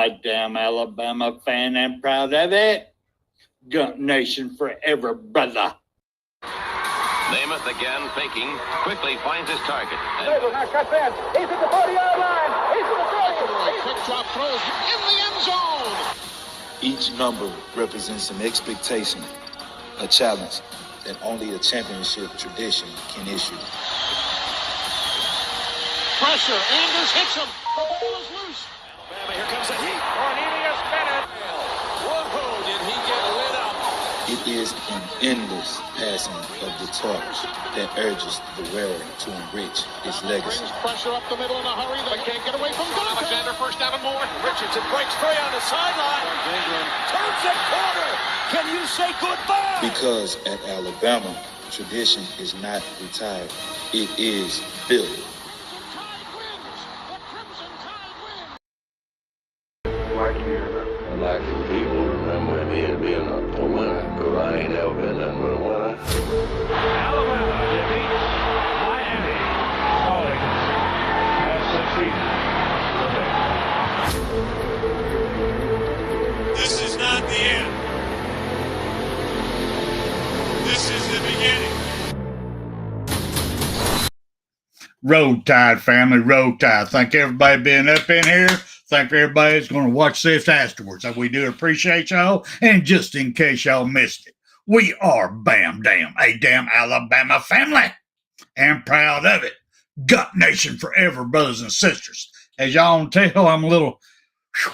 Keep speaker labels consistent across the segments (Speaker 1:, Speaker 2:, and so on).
Speaker 1: a damn Alabama fan and proud of it. Gun Nation forever, brother.
Speaker 2: Namath again faking, quickly finds his target.
Speaker 3: Now cuts in. He's at the 40-yard line. He's at the 30.
Speaker 4: Quick drop throws in the end zone.
Speaker 5: Each number represents an expectation, a challenge that only a championship tradition can issue.
Speaker 4: Pressure. Anders hits him. The ball is loose. Alabama, here comes a heat.
Speaker 3: Cornelius Bennett.
Speaker 4: Whoa, did he get lit up?
Speaker 5: It is an endless passing of the torch that urges the wearer to enrich his legacy.
Speaker 4: Brings pressure up the middle in a hurry. They can't get away from Duncan. Alexander first down and more.
Speaker 3: Richardson breaks free on the sideline. Turns the corner. Can you say goodbye?
Speaker 5: Because at Alabama, tradition is not retired. It is built.
Speaker 6: I'd like for people to remember me as being a winner, because I ain't ever been nothing but a winner.
Speaker 3: Alabama defeats Miami. Calling has succeeded.
Speaker 7: This is not the end. This is the beginning.
Speaker 1: Roll Tide, family, roll Tide. Thank everybody being up in here. Thank everybody's going to watch this afterwards. We do appreciate y'all. And just in case y'all missed it, we are a damn Alabama family. And proud of it. Gut Nation forever, brothers and sisters. As y'all can tell, I'm a little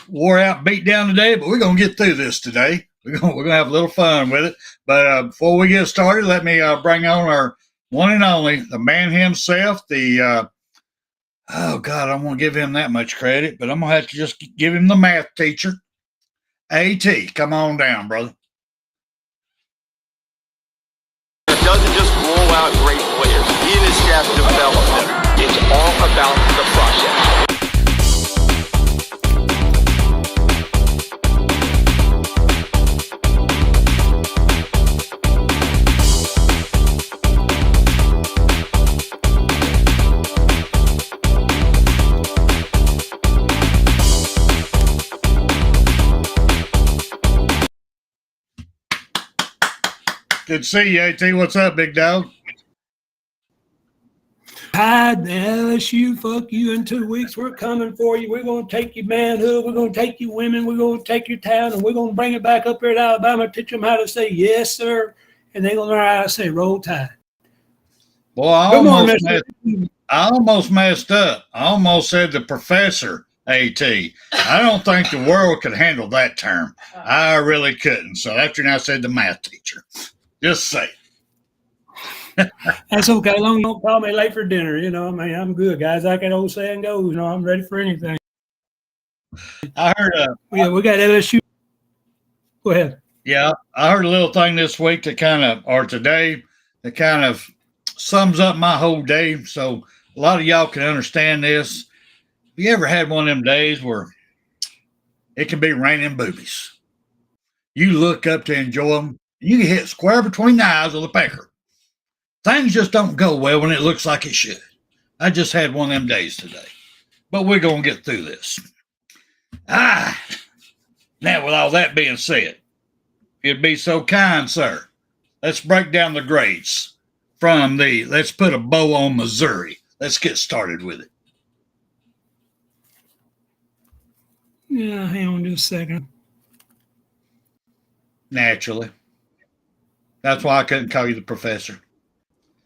Speaker 1: wore out, beat down today, but we're going to get through this today. We're going to have a little fun with it. But before we get started, let me bring on our one and only, the man himself, the oh, God, I don't want to give him that much credit, but I'm going to have to just give him the math teacher. A.T., come on down, brother.
Speaker 2: It doesn't just roll out great players. He and his staff develop them. It's all about the process.
Speaker 1: Good to see you, A.T. What's up, big dog?
Speaker 8: Tide, the LSU, fuck you. In 2 weeks, we're coming for you. We're going to take your manhood. We're going to take your women. We're going to take your town, and we're going to bring it back up here to Alabama, teach them how to say yes, sir, and they're going to learn how to say roll Tide.
Speaker 1: Boy, I almost messed up. I almost said the professor, A.T. I don't think the world could handle that term. I really couldn't. So after I said the math teacher. Just say.
Speaker 8: That's okay. As long as you don't call me late for dinner, I'm good, guys. Like that old saying goes, I'm ready for anything.
Speaker 1: I heard
Speaker 8: we got LSU. Go ahead.
Speaker 1: Yeah, I heard a little thing this week today that kind of sums up my whole day. So a lot of y'all can understand this. Have you ever had one of them days where it can be raining boobies? You look up to enjoy them. You get hit square between the eyes with a pecker. Things just don't go well when it looks like it should. I just had one of them days today. But we're going to get through this. Now, with all that being said, if you'd be so kind, sir, let's break down the grades from let's put a bow on Miissouri. Let's get started with it.
Speaker 8: Yeah, hang on just a second.
Speaker 1: Naturally. That's why I couldn't call you the professor,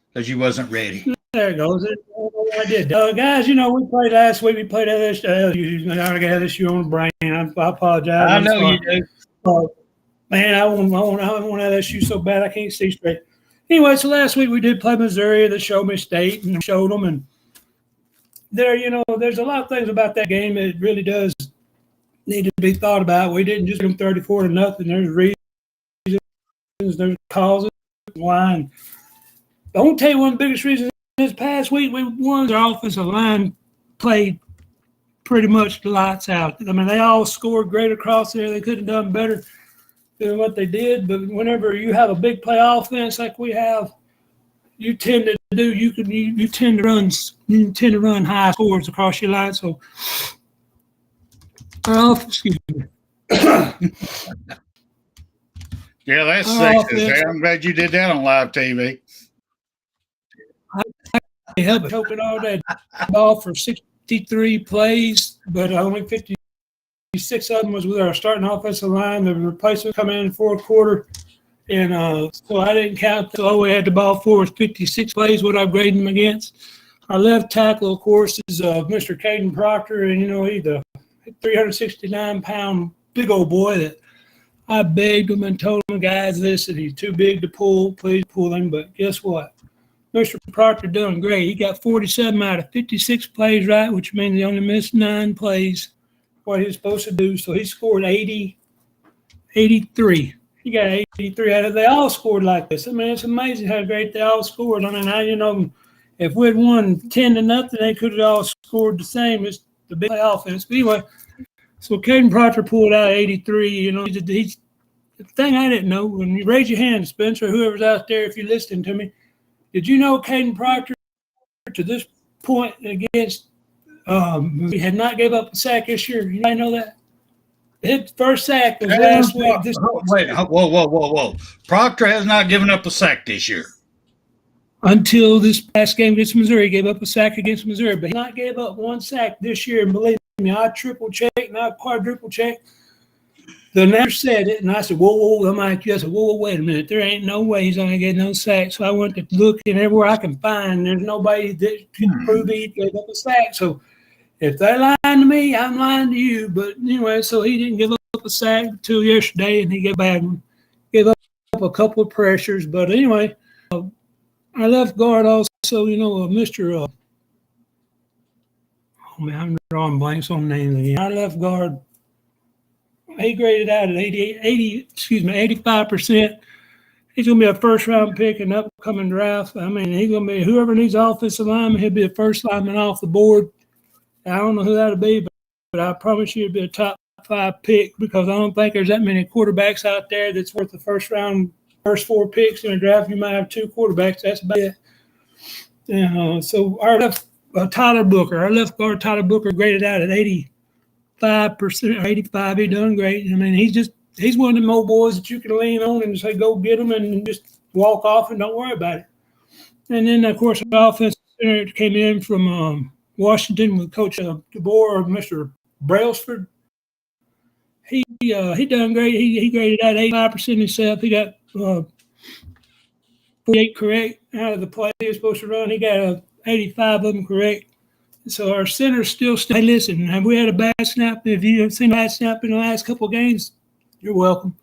Speaker 1: because you wasn't ready.
Speaker 8: There it goes. I did. Guys, we played last week. We played LSU. I got LSU on the brain. I apologize.
Speaker 1: I know you do.
Speaker 8: Man, I want LSU so bad I can't see straight. Anyway, so last week we did play Miissouri, the Show Me State, and showed them. And there, there's a lot of things about that game that really does need to be thought about. We didn't just give them 34-0. There's reasons. There's causes why. I want to tell you one of the biggest reasons this past week we won. Our offensive line played pretty much the lights out. I mean, they all scored great across there. They couldn't have done better than what they did. But whenever you have a big play offense like we have, you tend to run high scores across your line. So Excuse me.
Speaker 1: Yeah, that's
Speaker 8: Our
Speaker 1: sexist.
Speaker 8: offense-
Speaker 1: I'm glad you did that on live TV.
Speaker 8: They help it open all day. Ball for 63 plays, but only 56 of them was with our starting offensive line. The replacement come in the fourth quarter. And so I didn't count. So all we had the ball for was 56 plays, what I graded him against. Our left tackle, of course, is Mr. Caden Proctor. And, he's a 369-pound big old boy that I begged him and told him, guys, listen, he's too big to pull. Please pull him. But guess what? Mr. Proctor doing great. He got 47 out of 56 plays right, which means he only missed 9 plays, what he was supposed to do. So he scored 83. He got 83 out of. They all scored like this. I mean, it's amazing how great they all scored. I mean, if we'd won 10-0, they could have all scored the same. It's the big offense. But anyway, so Caden Proctor pulled out 83. He's the thing I didn't know. When you raise your hand, Spencer, whoever's out there, if you're listening to me, did you know Caden Proctor to this point against he had not gave up a sack this year? You might know that. His first sack was last week.
Speaker 1: Wait, whoa. Proctor has not given up a sack this year.
Speaker 8: Until this past game against Missouri, he gave up a sack against Missouri, but he not gave up one sack this year. And believe me, I triple check, not quadruple check. The announcer said it, and I said, whoa. I'm like, I said, whoa, wait a minute. There ain't no way he's going to get no sack. So I went to look and everywhere I can find. There's nobody that can prove he gave up a sack. So if they lying to me, I'm lying to you. But anyway, so he didn't give up a sack until yesterday, and he gave up a couple of pressures. But anyway, our left guard also, Mr. I'm drawing blanks on names again. Our left guard, he graded out at 85%. He's going to be a first-round pick in the upcoming draft. I mean, he's going to be whoever needs offensive lineman, he'll be a first lineman off the board. I don't know who that'll be, but I promise you it'll be a top 5 pick because I don't think there's that many quarterbacks out there that's worth the first 4 picks in a draft. You might have 2 quarterbacks. That's about it. So our left Tyler Booker, our left guard Tyler Booker graded out at 85% or 85. He done great. I mean, he's one of them old boys that you can lean on and say go get him and just walk off and don't worry about it. And then of course our offensive center came in from Washington with Coach DeBoer, Mr. Brailsford. He done great. He graded out 85% himself. He got 48 correct out of the play he was supposed to run. He got 85 of them correct. So our center still hey, listen, have we had a bad snap? If you have seen a bad snap in the last couple of games, you're welcome.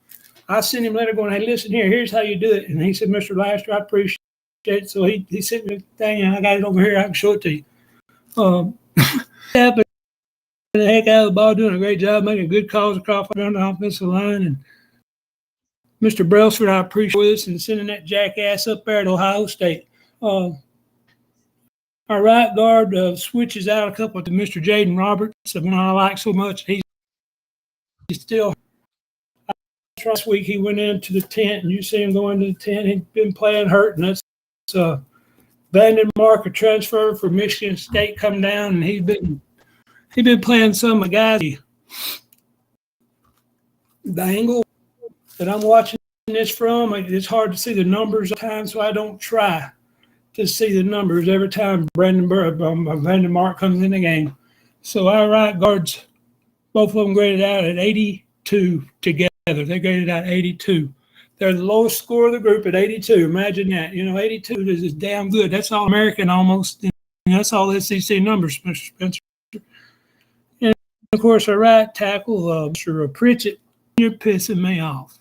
Speaker 8: I sent him a letter going, hey, listen here, here's how you do it. And he said, Mr. Laster, I appreciate it. So he sent me the thing, and I got it over here. I can show it to you. Yeah, but the heck out of the ball, doing a great job, making good calls across around the offensive line. And Mr. Brailsford, I appreciate this and sending that jackass up there at Ohio State. Our right guard switches out a couple to Mr. Jaden Roberts, the one I like so much. He's still – last week he went into the tent, and you see him go into the tent. He's been playing hurt, and that's Vanden Mark, a transfer from Michigan State, come down, and he's been playing some of the guys. The angle that I'm watching this from, it's hard to see the numbers at times, so I don't try to see the numbers every time Vanden Mark comes in the game. So our right guards, both of them graded out at 82 together. They graded out 82. They're the lowest score of the group at 82. Imagine that. 82 is damn good. That's all American almost. That's all SEC numbers, Mr. Spencer. And, of course, our right tackle, Mr. Pritchett, you're pissing me off.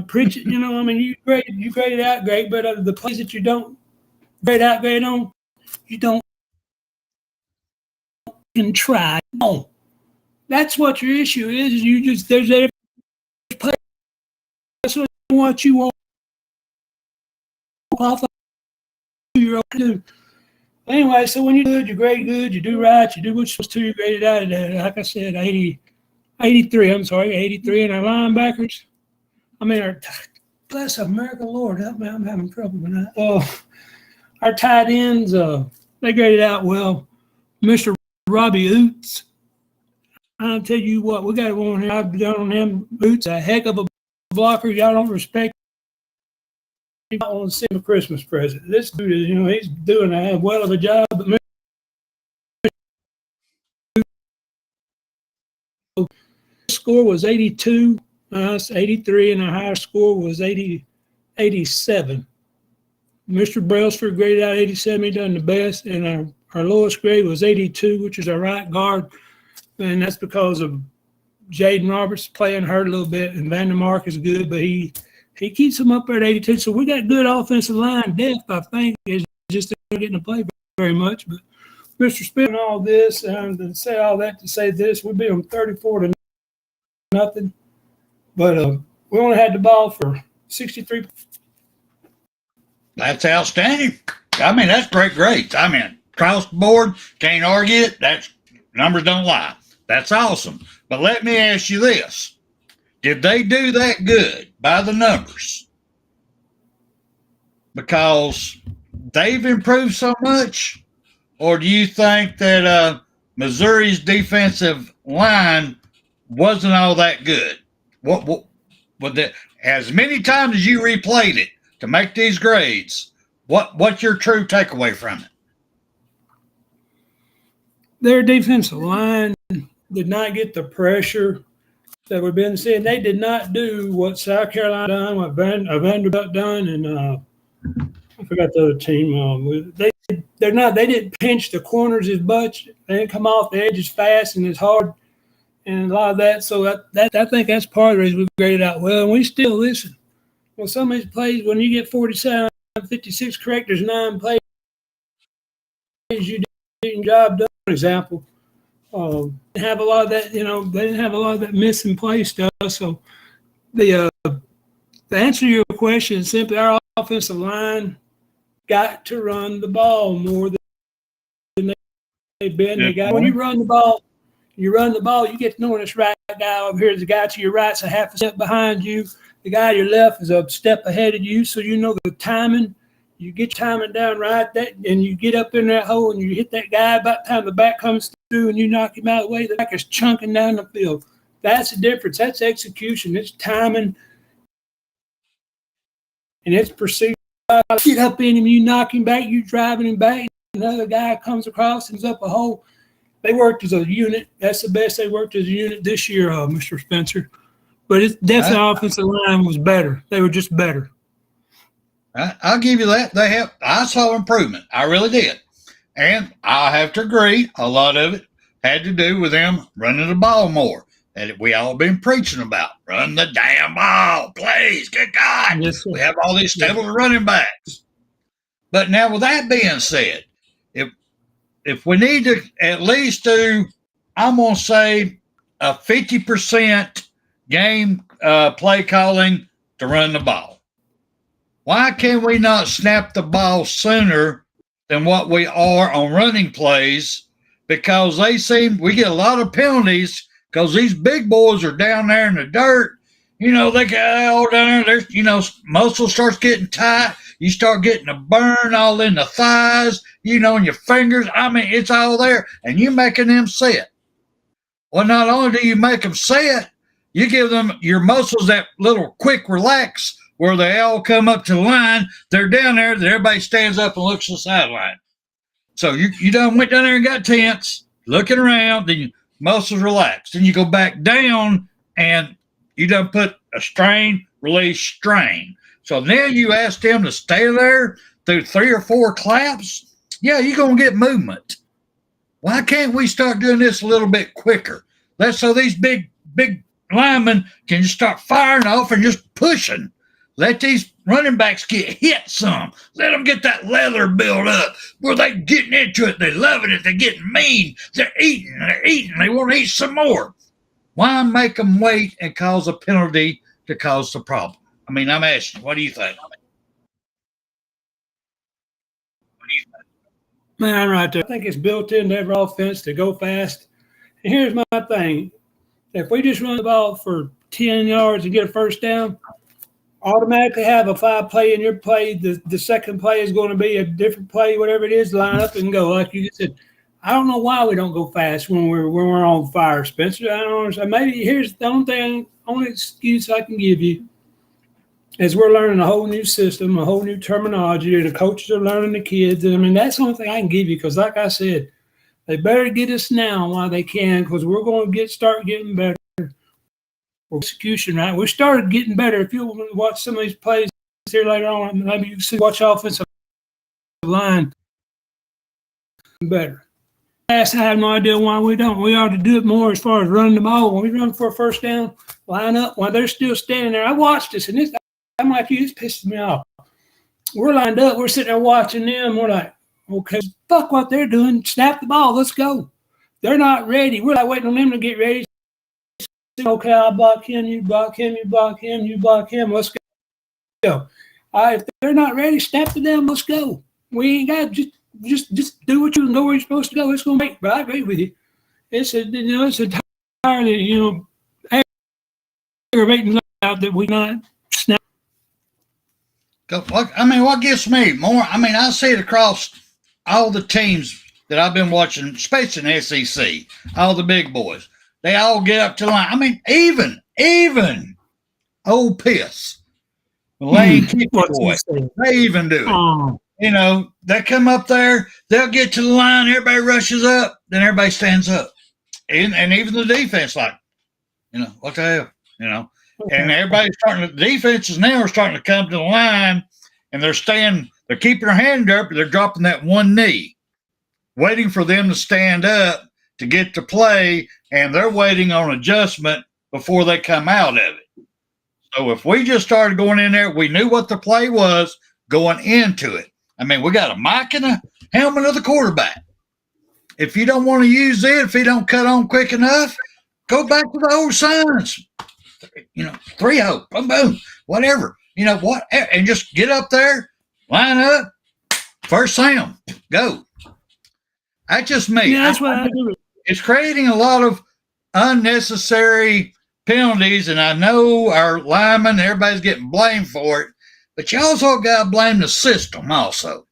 Speaker 8: Pritchett, you graded out great, but the plays that you don't grade on, you don't can try. No. That's what your issue is. There's a play. That's what you want off of your own. Anyway, so when you do good, you grade good, you do right, you do what you're supposed to, you graded out at, like I said, 83. I'm sorry, 83. And our linebackers, bless America, Lord, help me, I'm having trouble with that. Our tight ends, they graded out well. Mr. Robbie Oots, I'll tell you what, we got one here. I've done on him. Boots a heck of a blocker. Y'all don't respect him. I want to send him a Christmas present. This dude is, he's doing a well of a job. But score was 82, 83, and our higher score was 87. Mr. Brailsford graded out 87. He done the best, and our lowest grade was 82, which is our right guard, and that's because of Jaden Roberts playing hurt a little bit, and Vandermark is good, but he keeps them up there at 82. So we got good offensive line depth, I think. It's just not getting to play very much. But Mr. Spin, all this, and to say all that to say this, we beat them 34-0. But we only had the ball for 63.
Speaker 1: That's outstanding. I mean, that's great grades. I mean, across the board, can't argue it. That's numbers don't lie. That's awesome. But let me ask you this. Did they do that good by the numbers? Because they've improved so much? Or do you think that Missouri's defensive line wasn't all that good? What as many times as you replayed it to make these grades, what's your true takeaway from it?
Speaker 8: Their defensive line did not get the pressure that we've been seeing. They did not do what South Carolina done, what Vanderbilt done, and I forgot the other team. They didn't pinch the corners as much. They didn't come off the edges fast and as hard, and a lot of that. So I think that's part of the reason we've graded out well. And we still listen. Well, some of these plays, when you get 47, 56 correct, there's 9 plays you did your job done. For example, didn't have a lot of that. They didn't have a lot of that missing play stuff. So the answer to your question is simply our offensive line got to run the ball more than they've been. When you run the ball, you get to know this right guy over here. The guy to your right's a half a step behind you. The guy to your left is a step ahead of you. So you know the timing. You get timing down right, and you get up in that hole and you hit that guy about the time the back comes through and you knock him out of the way. The back is chunking down the field. That's the difference. That's execution. It's timing. And it's perceived. Get up in him, you knock him back, you driving him back. Another guy comes across and is up a hole. They worked as a unit. That's the best they worked as a unit this year, Mr. Spencer. But it's definitely offensive line was better. They were just better.
Speaker 1: I'll give you that. I saw improvement. I really did. And I have to agree, a lot of it had to do with them running the ball more. That we all been preaching about. Run the damn ball, please. Good God.
Speaker 8: Yes,
Speaker 1: we have all these stable running backs. But now with that being said, if we need to at least do, I'm going to say a 50% game play calling to run the ball. Why can we not snap the ball sooner than what we are on running plays? Because we get a lot of penalties because these big boys are down there in the dirt. They get all down there. Muscle starts getting tight. You start getting a burn all in the thighs, and your fingers. I mean, it's all there. And you're making them sit. Well, not only do you make them sit, you give them your muscles that little quick relax where they all come up to the line. They're down there. Everybody stands up and looks at the sideline. So you done went down there and got tense, looking around, then your muscles relaxed. Then you go back down and you done put a strain, release, strain. So now you ask them to stay there through 3 or 4 claps. Yeah, you're going to get movement. Why can't we start doing this a little bit quicker? So these big linemen can just start firing off and just pushing. Let these running backs get hit some. Let them get that leather build up where they're getting into it. They're loving it. They're getting mean. They're eating. They want to eat some more. Why make them wait and cause a penalty to cause the problem? I mean, I'm asking, what do you think?
Speaker 8: Man, I'm right there. I think it's built into every offense to go fast. And here's my thing. If we just run the ball for 10 yards and get a first down, automatically have a 5 play in your play. The second play is going to be a different play, whatever it is, line up and go. Like you said, I don't know why we don't go fast when we're on fire, Spencer. I don't understand. Maybe here's the only excuse I can give you is we're learning a whole new system, a whole new terminology, and the coaches are learning the kids. And I mean, that's the only thing I can give you because, like I said, they better get us now while they can because we're going to start getting better. Execution, right? We started getting better. If you watch some of these plays here later on, maybe you can watch offensive line better. I have no idea why we don't. We ought to do it more as far as running the ball. When we run for a first down, line up while they're still standing there. I watched this, and I'm like you, this pisses me off. We're lined up. We're sitting there watching them. We're like, okay, fuck what they're doing. Snap the ball. Let's go. They're not ready. We're like waiting on them to get ready. Okay, I'll block him. You block him. You block him. You block him. Let's go. If they're not ready, snap to them. Let's go. We ain't got just do what you can go where you're supposed to go. It's going to make. But I agree with you. It's entirely aggravating out that we not snap.
Speaker 1: What gets me more? I mean, I see it across all the teams that I've been watching, especially in the SEC. All the big boys, they all get up to the line. I mean, even old Piss, Lane boy, they even do it. You know, they come up there, they'll get to the line, everybody rushes up, then everybody stands up. And even the defense, like, what the hell? And everybody's the defenses now are starting to come to the line, and they're keeping their hand up, but they're dropping that one knee, waiting for them to stand up to get to play, and they're waiting on adjustment before they come out of it. So if we just started going in there, we knew what the play was going into it. I mean, we got a mic and a helmet of the quarterback. If you don't want to use it, if he don't cut on quick enough, go back to the old signs. 3-0, boom, boom, whatever. What? And just get up there, line up, first Sam, go. That's just me.
Speaker 8: Yeah, that's what I do.
Speaker 1: It's creating a lot of unnecessary penalties, and I know our linemen, everybody's getting blamed for it, but you also got to blame the system also.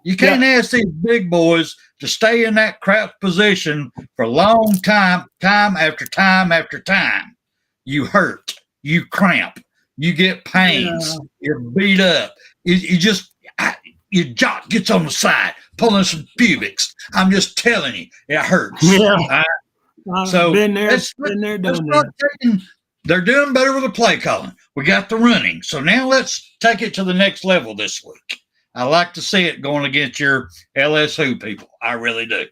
Speaker 1: You can't ask these big boys to stay in that crap position for a long time after time after time. You hurt, you cramp, you get pains, you're beat up. Your jaw gets on the side, pulling some pubics. I'm just telling you, it hurts.
Speaker 8: Yeah.
Speaker 1: So
Speaker 8: been there, done that.
Speaker 1: They're doing better with the play calling. We got the running. So now let's take it to the next level this week. I like to see it going against your LSwho people. I really do.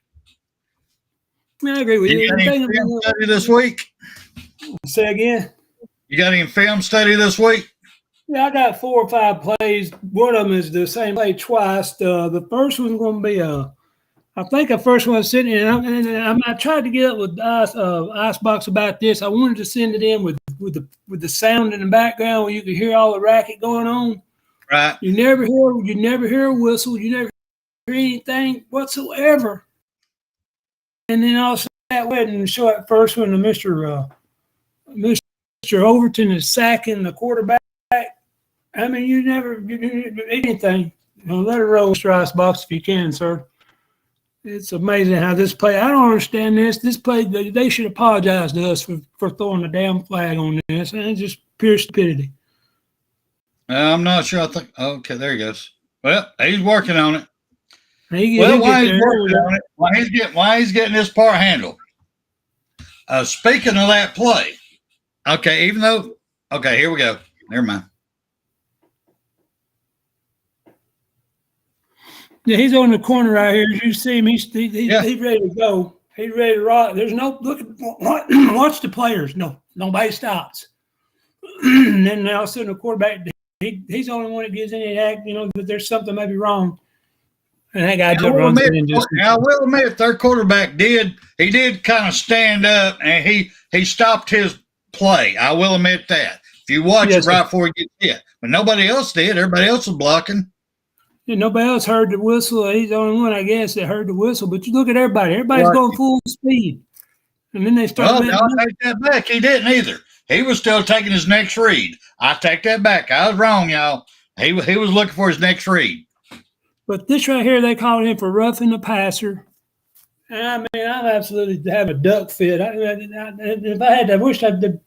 Speaker 8: I agree with you.
Speaker 1: You got any film study this week?
Speaker 8: Say again?
Speaker 1: You got any film study this week?
Speaker 8: Yeah, I got 4 or 5 plays. One of them is the same play twice. The first one's going to be I think the first one was sitting in, and I tried to get up with Icebox about this. I wanted to send it in with the sound in the background where you could hear all the racket going on.
Speaker 1: Right.
Speaker 8: You never hear a whistle. You never hear anything whatsoever. And then also that way and show that first one to Mr. Overton is sacking the quarterback. I mean, you never anything. Let it roll, Mr. Icebox, if you can, sir. It's amazing how this play. I don't understand this. This play, they should apologize to us for throwing a damn flag on this. And it's just pure stupidity.
Speaker 1: I'm not sure. I think. Okay, there he goes. Well, he's working on it.
Speaker 8: While
Speaker 1: he's getting this part handled. Speaking of that play, okay, here we go. Never mind.
Speaker 8: Yeah, he's on the corner right here. As you see him, he's ready to go. He's ready to rock. There's no look. Watch the players. No, nobody stops. And then all of a sudden, the quarterback. He's the only one that gives any act. That there's something maybe wrong. And that guy just runs in.
Speaker 1: I will admit, their quarterback did kind of stand up and he stopped his play. I will admit that. If you watch it right before he gets hit, but nobody else did. Everybody else was blocking.
Speaker 8: Yeah, nobody else heard the whistle. He's the only one, I guess, that heard the whistle. But you look at everybody. Everybody's going full speed. And then they start.
Speaker 1: Well, I'll take that back. He didn't either. He was still taking his next read. I take that back. I was wrong, y'all. He was looking for his next read.
Speaker 8: But this right here, they called him for roughing the passer. And I mean, I'm absolutely having a duck fit. If I had to, I wish I'd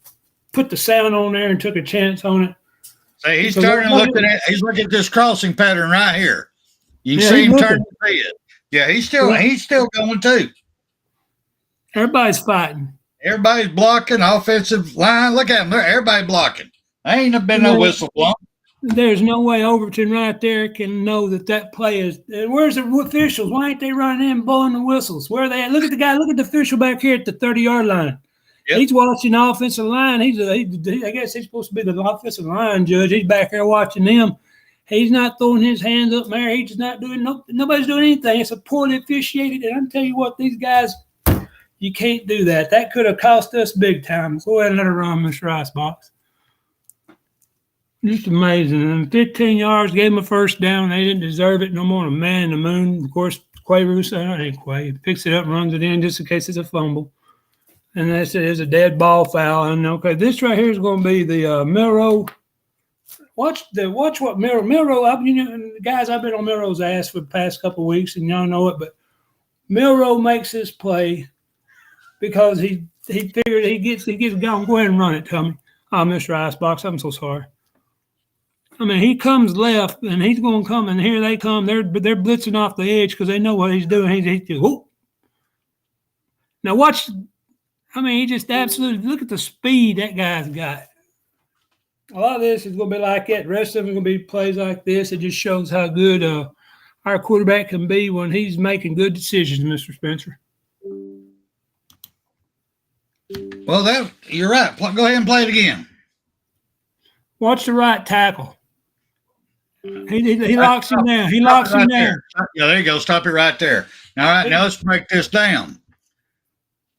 Speaker 8: put the sound on there and took a chance on it.
Speaker 1: See, he's turning, he's looking at this crossing pattern right here. You can see him turn to see it. Yeah, he's still going too.
Speaker 8: Everybody's fighting.
Speaker 1: Everybody's blocking, offensive line. Look at them. Everybody blocking. Ain't been no whistle blown.
Speaker 8: There's no way Overton right there can know that play is. Where's the officials? Why ain't they running in blowing the whistles? Where are they at? Look at the guy. Look at the official back here at the 30-yard line. Yep. He's watching the offensive line. I guess he's supposed to be the offensive line judge. He's back there watching them. He's not throwing his hands up there. He's just not doing nobody's doing anything. It's a poorly officiated. And I'm telling you what, these guys, you can't do that. That could have cost us big time. Go ahead and let her run, Mr. Icebox. Just amazing. And 15 yards, gave him a first down. They didn't deserve it no more than a man in the moon. Of course, Quay picks it up, runs it in just in case it's a fumble. And that's it. It's a dead ball foul. And okay, this right here is going to be the Milroe. Watch what Milroe. Guys, I've been on Milroe's ass for the past couple of weeks, and y'all know it. But Milroe makes this play because he figured he gets going. Go ahead and run it, Tommy. Mr. Icebox, I'm so sorry. I mean, he comes left, and he's going to come, and here they come. They're blitzing off the edge because they know what he's doing. He's just, whoop. Now watch. I mean, he just absolutely look at the speed that guy's got. A lot of this is going to be like that. The rest of it is going to be plays like this. It just shows how good our quarterback can be when he's making good decisions, Mr. Spencer.
Speaker 1: Well, you're right. Go ahead and play it again.
Speaker 8: Watch the right tackle. He locks him down. He locks him down.
Speaker 1: Yeah, there you go. Stop it right there. All right, now let's break this down.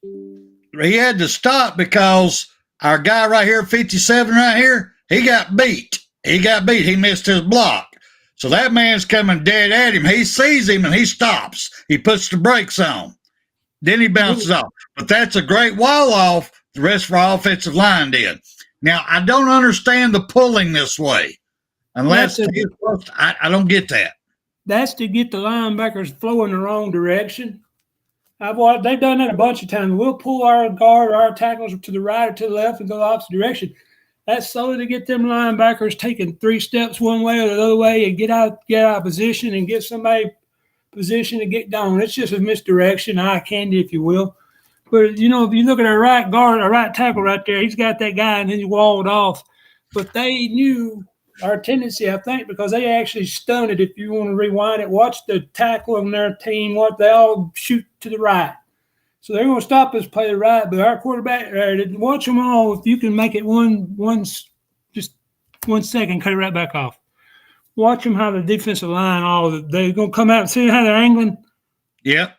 Speaker 1: He had to stop because our guy right here, 57 right here, he got beat. He missed his block. So that man's coming dead at him. He sees him and he stops. He puts the brakes on. Then he bounces off. But that's a great wall off the rest of our offensive line did. Now, I don't understand the pulling this way. Unless I don't get that.
Speaker 8: That's to get the linebackers flowing the wrong direction. They've done that a bunch of times. We'll pull our guard, our tackles to the right or to the left and go the opposite direction. That's solely to get them linebackers taking 3 steps one way or the other way and get out of position and get somebody position to get going. It's just a misdirection, eye candy, if you will. But, if you look at our right guard, our right tackle right there, he's got that guy and then he walled off. But they knew our tendency, I think, because they actually stunted. If you want to rewind it, watch the tackle on their team. They all shoot to the right. So they're going to stop us play the right. But our quarterback, watch them all. If you can make it just 1 second, cut it right back off. Watch them how the defensive line, they're going to come out and see how they're angling.
Speaker 1: Yep.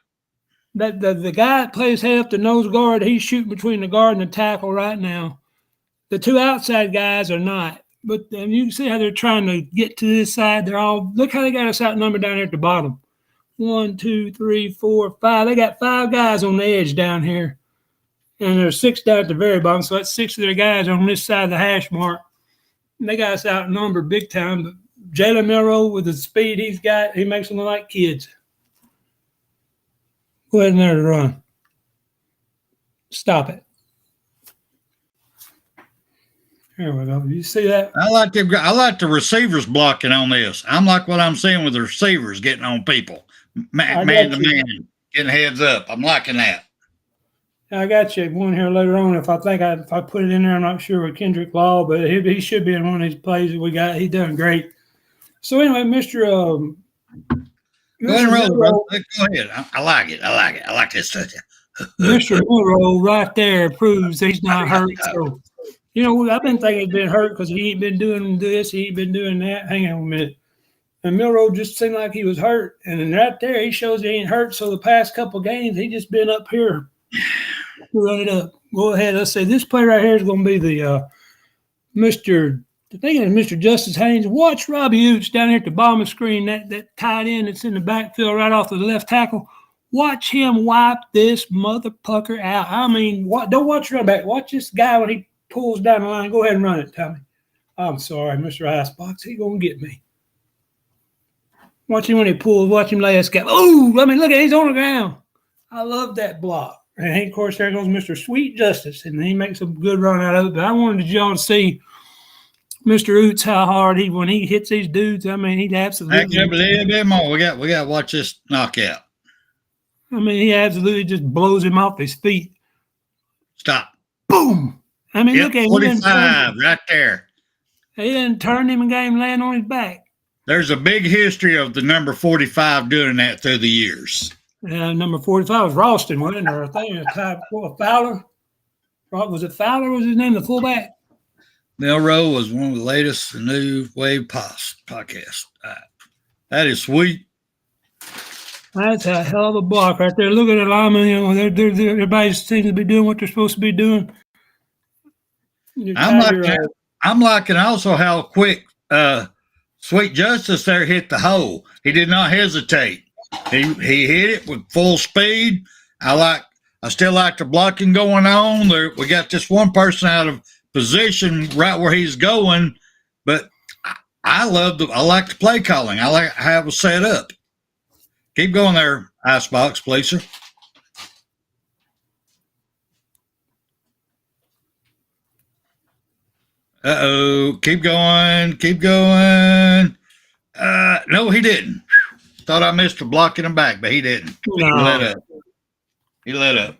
Speaker 8: The guy that plays head up the nose guard, he's shooting between the guard and the tackle right now. The 2 outside guys are not. But you can see how they're trying to get to this side. Look how they got us outnumbered down here at the bottom. 1, 2, 3, 4, 5. They got 5 guys on the edge down here. And there's 6 down at the very bottom. So that's 6 of their guys on this side of the hash mark. And they got us outnumbered big time. But Jalen Milroe, with the speed he's got, he makes them look like kids. Go ahead and let it run. Stop it. Here we go. You see that?
Speaker 1: I like the receivers blocking on this. I'm like what I'm seeing with the receivers getting on people, man to man, getting heads up. I'm liking that.
Speaker 8: I got you one here later on. If I put it in there, I'm not sure with Kendrick Law, but he should be in one of these plays that we got. He's done great. So anyway, Mr.
Speaker 1: Go ahead and roll, bro. Go ahead. I like it. I like this stuff.
Speaker 8: Mr. Milroe right there proves he's not hurt. So, I've been thinking he's been hurt because he ain't been doing this, he ain't been doing that. Hang on a minute. And Milroe just seemed like he was hurt. And then right there, he shows he ain't hurt. So the past couple games, he just been up here. Run it up. Go ahead. Let's say this play right here is going to be the Mr. Justice Haynes. Watch Robbie Oots down here at the bottom of the screen, that tight end that's in the backfield right off the left tackle. Watch him wipe this motherfucker out. I mean, don't watch running back. Watch this guy when he pulls down the line. Go ahead and run it, Tommy. I'm sorry, Mr. Icebox. He going to get me. Watch him when he pulls. Watch him lay a scab. Oh, I mean, look at it. He's on the ground. I love that block. And, of course, there goes Mr. Sweet Justice, and he makes a good run out of it. But I wanted y'all to see Mr. Oots how hard when he hits these dudes. I mean, he absolutely.
Speaker 1: Back up a little bit more. We got to watch this knockout.
Speaker 8: I mean, he absolutely just blows him off his feet.
Speaker 1: Stop.
Speaker 8: Boom. I mean, look at him.
Speaker 1: 45 right there.
Speaker 8: He didn't turn him and got him laying on his back.
Speaker 1: There's a big history of the number 45 doing that through the years.
Speaker 8: Number 45 was Ralston, wasn't it? Or I think Fowler. Was it Fowler? Was his name, the fullback?
Speaker 1: Milroe was one of the latest New Wave podcast. That is sweet.
Speaker 8: That's a hell of a block right there. Look at the lineman. You know, everybody seems to be doing what they're supposed to be doing.
Speaker 1: I'm liking also how quick Sweet Justice there hit the hole. He did not hesitate. He hit it with full speed. I still like the blocking going on. We got this one person out of position right where he's going, but I like the play calling. I like how it was set up. Keep going there, Icebox, please, sir. Uh-oh. Keep going. Keep going. No, he didn't. Thought I missed a blocking him back, but he didn't.
Speaker 8: No.
Speaker 1: He let up.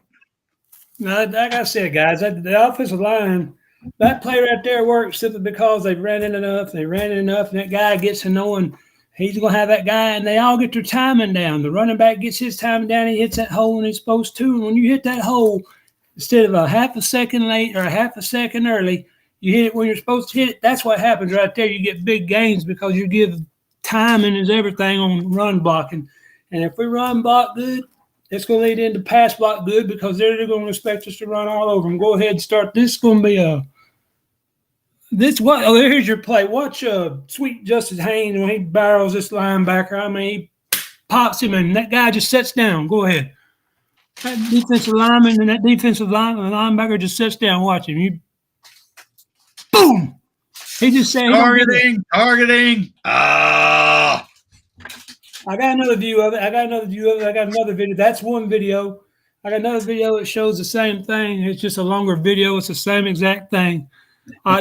Speaker 8: No, like I said, guys, the offensive line, that play right there works simply because they ran in enough, and that guy gets to knowing he's going to have that guy, and they all get their timing down. The running back gets his timing down, he hits that hole when he's supposed to, and when you hit that hole, instead of a half a second late or a half a second early, you hit it when you're supposed to hit it. That's what happens right there. You get big gains because you give timing is everything on run blocking. And if we run block good, it's going to lead into pass block good because they're going to expect us to run all over them. Go ahead and start. This is going to be here's your play. Watch Sweet Justice Haynes when he barrels this linebacker. I mean, he pops him, and that guy just sits down. Go ahead. That defensive lineman and that defensive linebacker just sits down. Watch him. Boom! He just said
Speaker 1: targeting.
Speaker 8: I got another view of it. I got another video. That's one video. I got another video that shows the same thing. It's just a longer video. It's the same exact thing.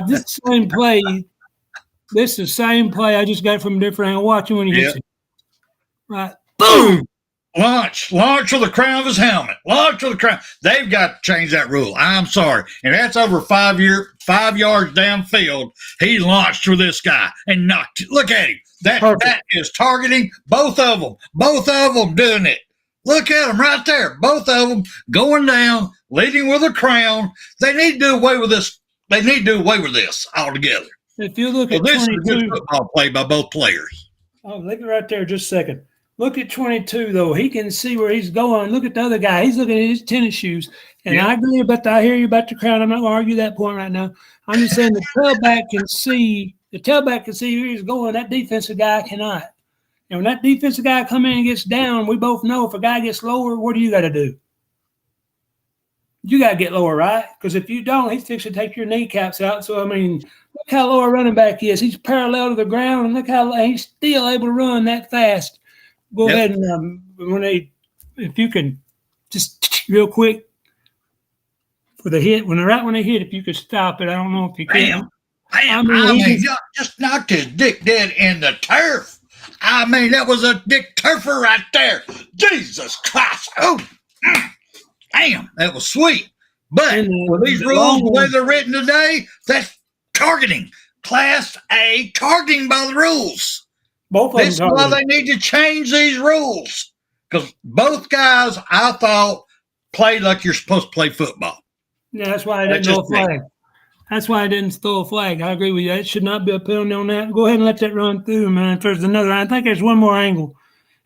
Speaker 8: This same play. This is the same play. I just got it from a different angle. Watch him when he hits it. Right. Boom!
Speaker 1: Launch with the crown of his helmet. Launch with the crown. They've got to change that rule. I'm sorry. And that's over 5 yards downfield. He launched through this guy and knocked it. Look at him. That is targeting both of them. Both of them doing it. Look at them right there. Both of them going down, leading with a crown. They need to do away with this. They need to do away with this altogether.
Speaker 8: If you look at
Speaker 1: this
Speaker 8: 22,
Speaker 1: is a good football play by both players.
Speaker 8: Oh, look right there just a second. Look at 22, though. He can see where he's going. Look at the other guy. He's looking at his tennis shoes. And I agree I hear you about the crown. I'm not going to argue that point right now. I'm just saying the tailback can see where he's going. That defensive guy cannot. And when that defensive guy come in and gets down, we both know if a guy gets lower, what do you got to do? You got to get lower, right? Because if you don't, he's fixing to take your kneecaps out. So, I mean, look how low a running back is. He's parallel to the ground, and look how he's still able to run that fast. Go ahead and if you can just real quick for the hit, when they hit, if you could stop it, I don't know if you can.
Speaker 1: Bam. I mean, you just knocked his dick dead in the turf. I mean, that was a dick turfer right there. Jesus Christ. Oh, damn, that was sweet. But with these rules, the way they're written today, that's targeting. Class A targeting by the rules.
Speaker 8: Both of them.
Speaker 1: This is why they need to change these rules. Because both guys, I thought, played like you're supposed to play football.
Speaker 8: Yeah, that's why I didn't throw a flag. That's why I didn't throw a flag. I agree with you. It should not be a penalty on that. Go ahead and let that run through, man. If there's another, I think there's one more angle.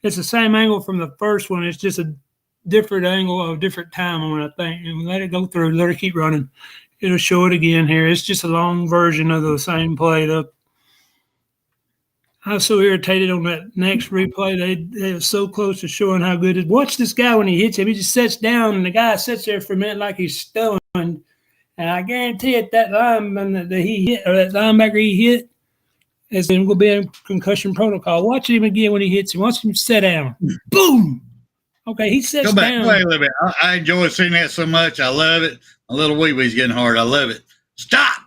Speaker 8: It's the same angle from the first one. It's just a different angle, a different time on it, I think. And let it go through. Let it keep running. It'll show it again here. It's just a long version of the same play. I was so irritated on that next replay. They were so close to showing how good it is. Watch this guy when he hits him. He just sits down, and the guy sits there for a minute like he's stunned. And I guarantee it, that lineman that he hit, or that linebacker he hit, is going to be in concussion protocol. Watch him again when he hits him. Watch him sit down. Boom! Okay, he sits
Speaker 1: Go back
Speaker 8: down.
Speaker 1: a little bit. I enjoy seeing that so much. I love it. My little wee-wee's getting hard. I love it. Stop.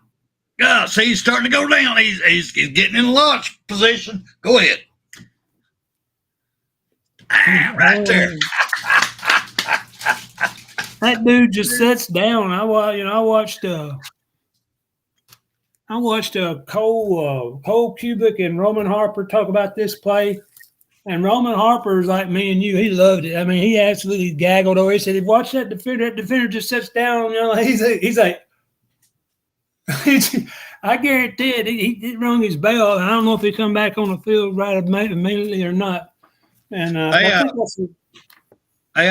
Speaker 1: See, he's starting to go down. He's getting in the launch position. Go ahead. Right there.
Speaker 8: That dude just sits down. I watched Cole Cubic and Roman Harper talk about this play. And Roman Harper is like me and you. He loved it. I mean, he absolutely gaggled over. He said, "Watch that defender. That defender just sits down." He's like, I guarantee it. He rung his bell. I don't know if he come back on the field right immediately or not. And
Speaker 1: hey,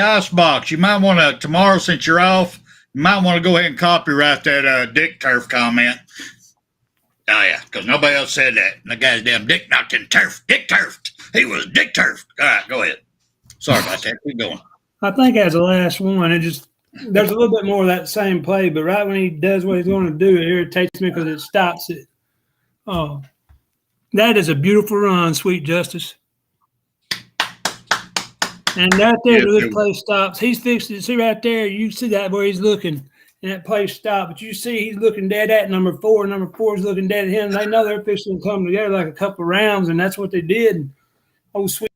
Speaker 1: Icebox, you might want to tomorrow since you're off. You might want to go ahead and copyright that Dick Turf comment. Oh yeah, because nobody else said that. And the guy's damn dick knocked in turf. Dick turfed. He was Dick Turf. All right, go ahead. Sorry about that. Keep going.
Speaker 8: I think as the last one, there's a little bit more of that same play, but right when he does what he's going to do, it irritates me because it stops it. Oh, that is a beautiful run, Sweet Justice. And right there, this play stops. He's fixed it. See right there, you see that where he's looking, and that play stopped. But you see he's looking dead at number 4. Number 4 is looking dead at him. They know they're fixing to come together like a couple of rounds, and that's what they did. Oh, Sweet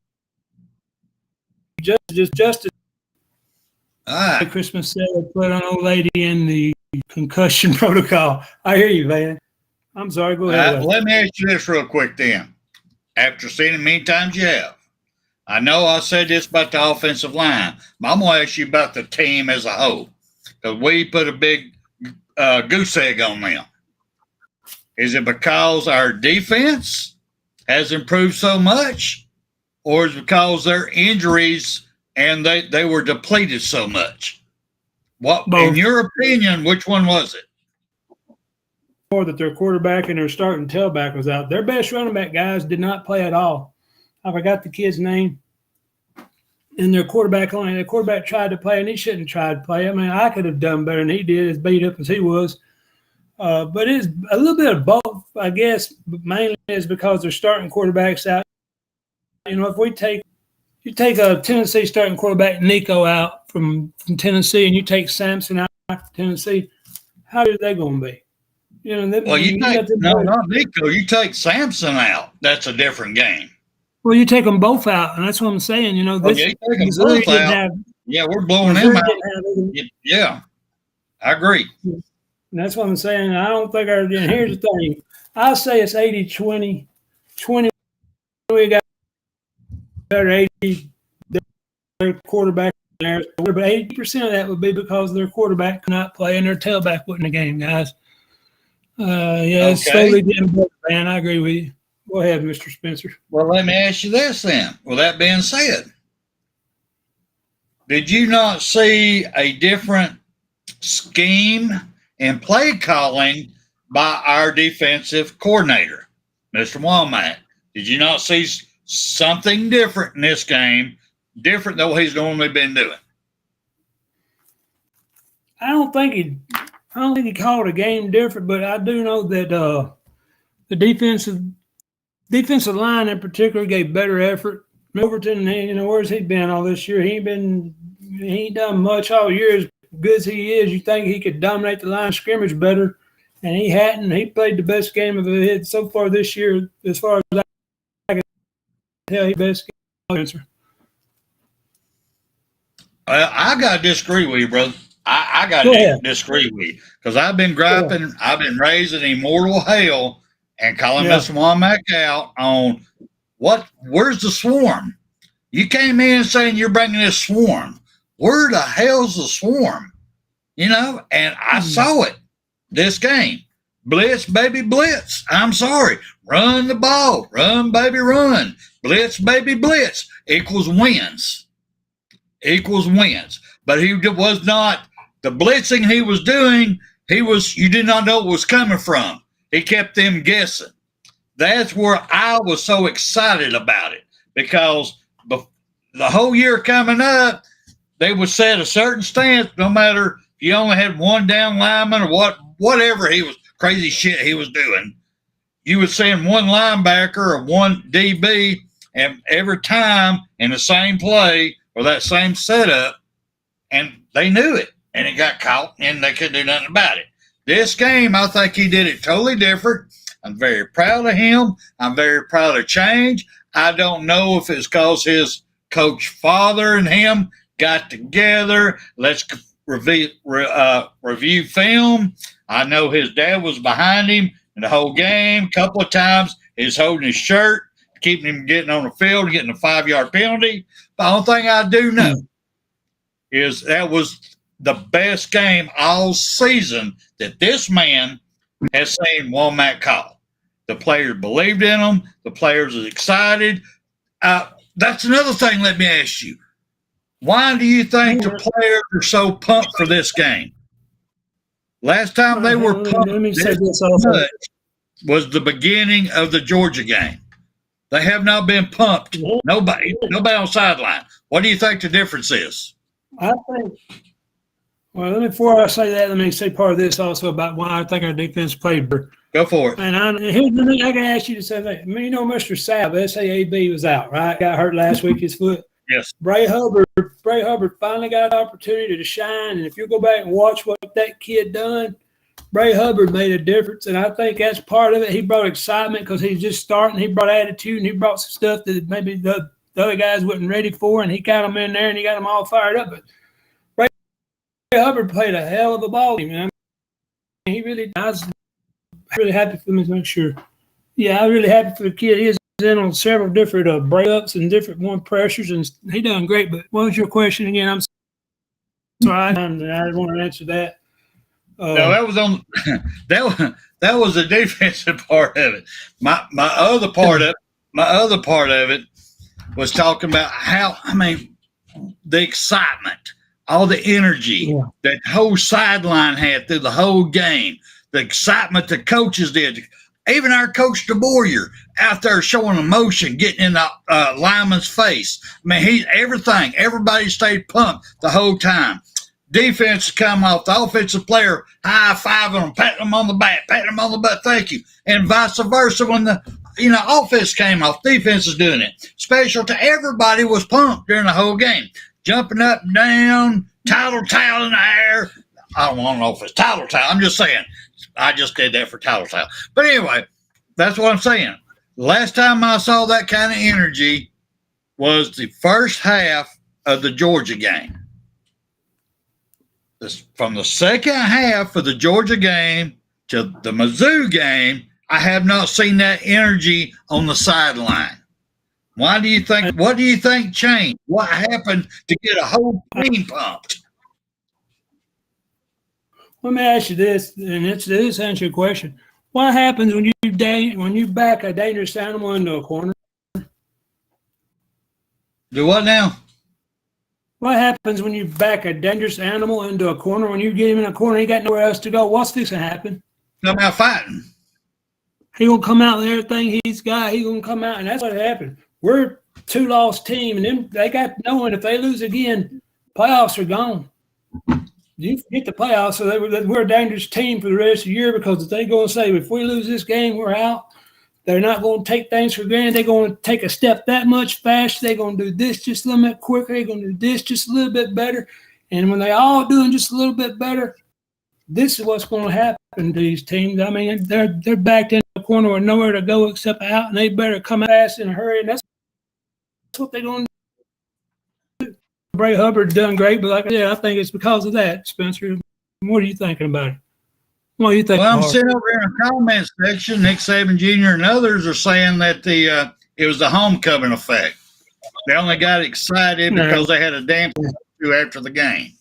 Speaker 8: Justice.
Speaker 1: All right.
Speaker 8: Christmas sale put on old lady in the concussion protocol. I hear you, man. I'm sorry. Go ahead.
Speaker 1: Let me ask you this real quick then. After seeing it many times you have, I know I said this about the offensive line, but I'm going to ask you about the team as a whole. Because we put a big goose egg on them. Is it because our defense has improved so much? Or is it because their injuries and they were depleted so much? What, in your opinion, which one was it?
Speaker 8: More that their quarterback and their starting tailback was out. Their best running back guys did not play at all. I forgot the kid's name. And their quarterback tried to play, and he shouldn't try to play. I mean, I could have done better than he did, as beat up as he was. But it's a little bit of both, I guess, but mainly is because they're starting quarterbacks out. You know, if you take a Tennessee starting quarterback, Nico, out from Tennessee, and you take Sampson out from Tennessee, how are they going to be? You know,
Speaker 1: not Nico. You take Sampson out. That's a different game.
Speaker 8: Well, you take them both out, and that's what I'm saying. You know,
Speaker 1: you take them both out. We're blowing them out. Yeah, I agree.
Speaker 8: And that's what I'm saying. I don't think here's the thing. I say it's 80-20. 20 we got better 80 their quarterback there, but 80% of that would be because their quarterback could not play and their tailback wasn't in the game, guys. It's slowly getting better, man. I agree with you. Go ahead, Mr. Spencer.
Speaker 1: Well, let me ask you this then. With that being said, did you not see a different scheme and play calling by our defensive coordinator, Mr. Womack? Did you not see something different in this game, different than what he's normally been doing?
Speaker 8: I don't think he called a game different, but I do know that the defensive line in particular gave better effort. Overton, where's he been all this year? He ain't done much all year. As good as he is, you think he could dominate the line of scrimmage better, and he hadn't. He played the best game of his so far this year, as far as I can tell. He's best answer.
Speaker 1: I got to disagree with you, brother. I got to disagree with you because I've been griping. I've been raising immortal hell and calling Mr. Womack out on where's the swarm? You came in saying you're bringing this swarm. Where the hell's the swarm? And I saw it this game. Blitz, baby, blitz. I'm sorry. Run the ball. Run, baby, run. Blitz, baby, blitz. Equals wins. But he was not, the blitzing he was doing, you did not know what was coming from. He kept them guessing. That's where I was so excited about it because the whole year coming up, they would set a certain stance no matter if you only had one down lineman or whatever crazy shit he was doing. You would send one linebacker or one DB, and every time in the same play or that same setup, and they knew it, and it got caught, and they couldn't do nothing about it. This game, I think he did it totally different. I'm very proud of him. I'm very proud of change. I don't know if it's because his coach father and him got together. Let's review film. I know his dad was behind him in the whole game. A couple of times he's holding his shirt, keeping him getting on the field and getting a 5-yard penalty. The only thing I do know is that was the best game all season that this man has seen Womack call. The players believed in him. The players are excited. That's another thing. Let me ask you. Why do you think the players are so pumped for this game? Last time they were pumped was the beginning of the Georgia game. They have not been pumped. Nobody on sideline. What do you think the difference is?
Speaker 8: I think. Well, before I say that, let me say part of this also about why I think our defense played better.
Speaker 1: Go for it.
Speaker 8: And here's the thing I can ask you to say that. I mean, Mr. Saab, SAAB was out, right? Got hurt last week, his foot.
Speaker 1: Yes.
Speaker 8: Bray Hubbard finally got an opportunity to shine. And if you go back and watch what that kid done, Bray Hubbard made a difference. And I think that's part of it. He brought excitement because he's just starting. He brought attitude, and he brought some stuff that maybe the other guys wasn't ready for. And he got them in there, and he got them all fired up. But Bray Hubbard played a hell of a ball game, man. I was really happy for him to make sure. Yeah, I was really happy for the kid. He was in on several different breakups and different pressures, and he done great. But what was your question again? I'm sorry, I didn't want to answer that.
Speaker 1: No, that was on that was the defensive part of it. My other part of it was talking about how, I mean, the excitement, all the energy that whole sideline had through the whole game, the excitement the coaches did. Even our coach DeBoyer out there showing emotion, getting in the lineman's face. I mean, everybody stayed pumped the whole time. Defense come off, the offensive player high-fiving them, patting them on the back, patting them on the butt, thank you. And vice versa when the offense came off, defense is doing it. Special to everybody was pumped during the whole game. Jumping up and down, title towel in the air. I don't know if it's title towel. I'm just saying. I just did that for title towel. But anyway, that's what I'm saying. Last time I saw that kind of energy was the first half of the Georgia game. From the second half of the Georgia game to the Mizzou game, I have not seen that energy on the sideline. What do you think changed? What happened to get a whole team pumped?
Speaker 8: Let me ask you this, and this answer your question. What happens when you back a dangerous animal into a corner?
Speaker 1: Do what now?
Speaker 8: What happens when you back a dangerous animal into a corner? When you get him in a corner, he got nowhere else to go. What's fixing to happen?
Speaker 1: Come out fighting.
Speaker 8: He gonna come out with everything he's got. He gonna come out, and that's what happened. We're a 2-loss team, and then they got knowing if they lose again, playoffs are gone. You forget the playoffs, so we're a dangerous team for the rest of the year because if they go and say, if we lose this game, we're out, they're not going to take things for granted. They're going to take a step that much faster. They're going to do this just a little bit quicker. They're going to do this just a little bit better. And when they all doing just a little bit better, this is what's going to happen to these teams. I mean, they're backed in the corner with nowhere to go except out, and they better come fast in a hurry. And that's what they're going to do. Bray Hubbard done great, but like I said, I think it's because of that, Spencer. What are you thinking about it? What do you think?
Speaker 1: Well, I'm sitting over here in the comment section. Nick Saban Jr. and others are saying that it was the homecoming effect. They only got excited because they had a dance after the game.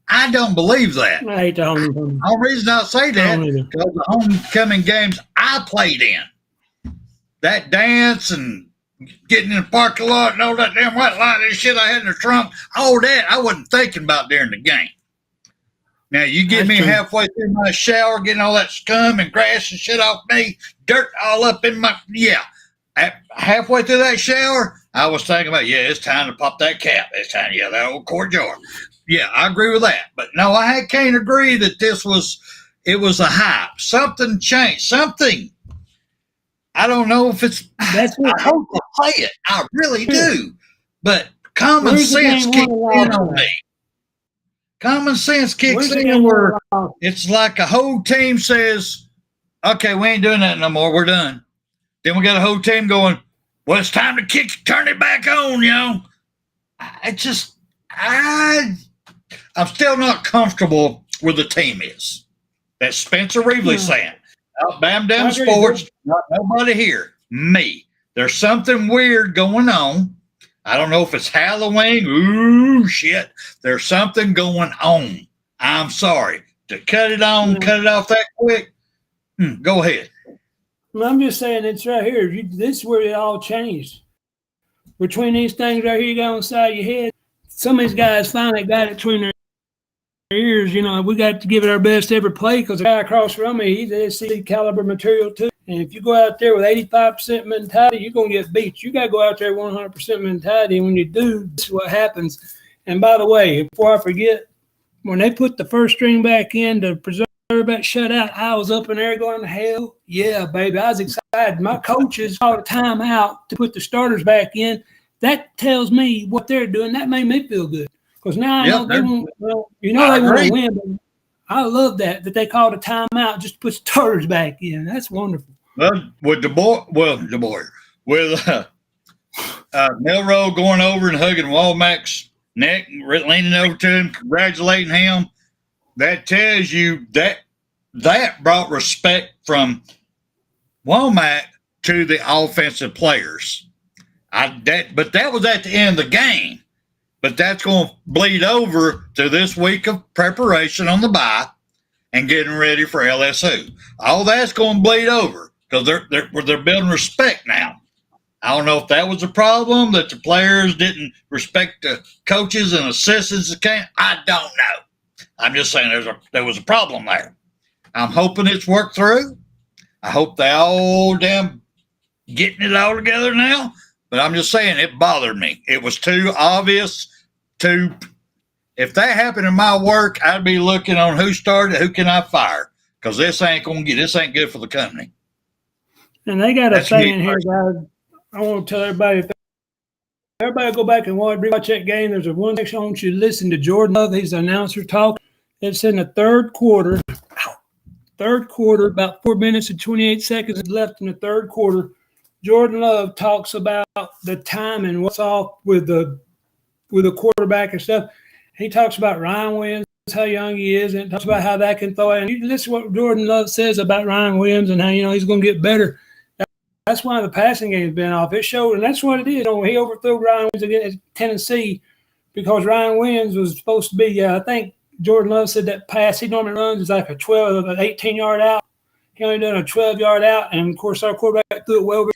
Speaker 1: I don't believe that.
Speaker 8: I hate the homecoming.
Speaker 1: The only reason I say that is because the homecoming games I played in, that dance and getting in the parking lot and all that damn white line and shit I had in the trunk, all that I wasn't thinking about during the game. Now, you get me halfway through my shower, getting all that scum and grass and shit off me, dirt all up in my, halfway through that shower, I was thinking about, it's time to pop that cap. It's time, that old quart jar. Yeah, I agree with that. But no, I can't agree that it was a hype. Something changed. Something. I don't know if it's. I hope to play it. I really do. But common sense kicks in on me. Common sense kicks in where it's like a whole team says, okay, we ain't doing that no more. We're done. Then we got a whole team going, well, it's time to turn it back on, you know. I'm still not comfortable where the team is. That's Spencer Reevely saying. BAMA Sports, not nobody here. Me. There's something weird going on. I don't know if it's Halloween. Ooh, shit. There's something going on. I'm sorry. To cut it off that quick, go ahead.
Speaker 8: Well, I'm just saying it's right here. This is where it all changed. Between these things right here you got on the side of your head, some of these guys finally got it between their ears. You know, we got to give it our best every play because the guy across from me, he's SEC caliber material too. And if you go out there with 85% mentality, you're going to get beat. You got to go out there with 100% mentality. And when you do, this is what happens. And by the way, before I forget, when they put the first string back in to preserve that shutout, I was up in there going, hell yeah, baby. I was excited. My coaches called a timeout to put the starters back in. That tells me what they're doing. That made me feel good. Because now I know they won't, they want to win. But I love that they called a timeout just to put starters back in. That's wonderful.
Speaker 1: Well, with with Milroe going over and hugging Womack's neck, leaning over to him, congratulating him, that tells you that brought respect from Womack to the offensive players. But that was at the end of the game. But that's going to bleed over to this week of preparation on the bye and getting ready for LSwho. All that's going to bleed over because they're building respect now. I don't know if that was a problem, that the players didn't respect the coaches and assistants. I don't know. I'm just saying there was a problem there. I'm hoping it's worked through. I hope they all damn getting it all together now. But I'm just saying it bothered me. It was too obvious. If that happened in my work, I'd be looking on who started, who can I fire? Because this ain't good for the company.
Speaker 8: And they got a saying here, guys. I want to tell everybody, if everybody go back and watch that game, there's one section I want you to listen to Jordan Love. He's the announcer talk. It's in the third quarter, about 4 minutes and 28 seconds left in the third quarter. Jordan Love talks about the time and what's off with the quarterback and stuff. He talks about Ryan Williams, how young he is, and talks about how that can throw it. And you listen to what Jordan Love says about Ryan Williams and how, he's going to get better. That's why the passing game has been off. It showed, and that's what it is. He overthrew Ryan Williams against Tennessee because Ryan Williams was supposed to be, I think Jordan Love said that pass he normally runs is like an 18-yard out. He only done a 12-yard out, and, of course, our quarterback threw it well over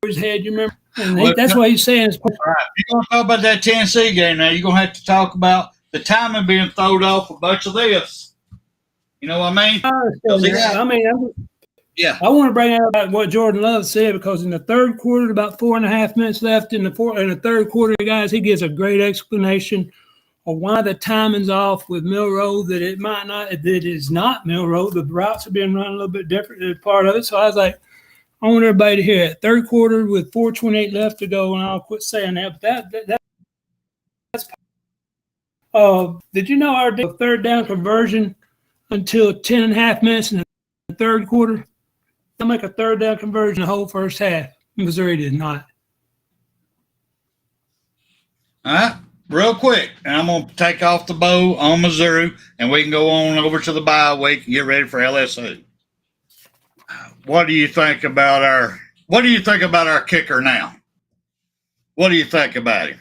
Speaker 8: his head, you remember? And that's what he's saying.
Speaker 1: All right. You're going to talk about that Tennessee game now. You're going to have to talk about the timing being thrown off a bunch of this. You know what I mean?
Speaker 8: I want to bring out what Jordan Love said because in the third quarter, about 4.5 minutes left in the third quarter, guys, he gives a great explanation of why the timing's off with Milroe, that it is not Milroe. The routes have been run a little bit different as part of it. So I was like, I want everybody to hear it. Third quarter with 4:28 left to go, and I'll quit saying that. But that's did you know our third down conversion until 10.5 minutes in the third quarter? They'll make a third down conversion the whole first half. Missouri did not.
Speaker 1: All right, real quick, and I'm going to take off the bow on Miissouri, and we can go on over to the bye week and get ready for LSwho. What do you think about our kicker now? What do you think about him?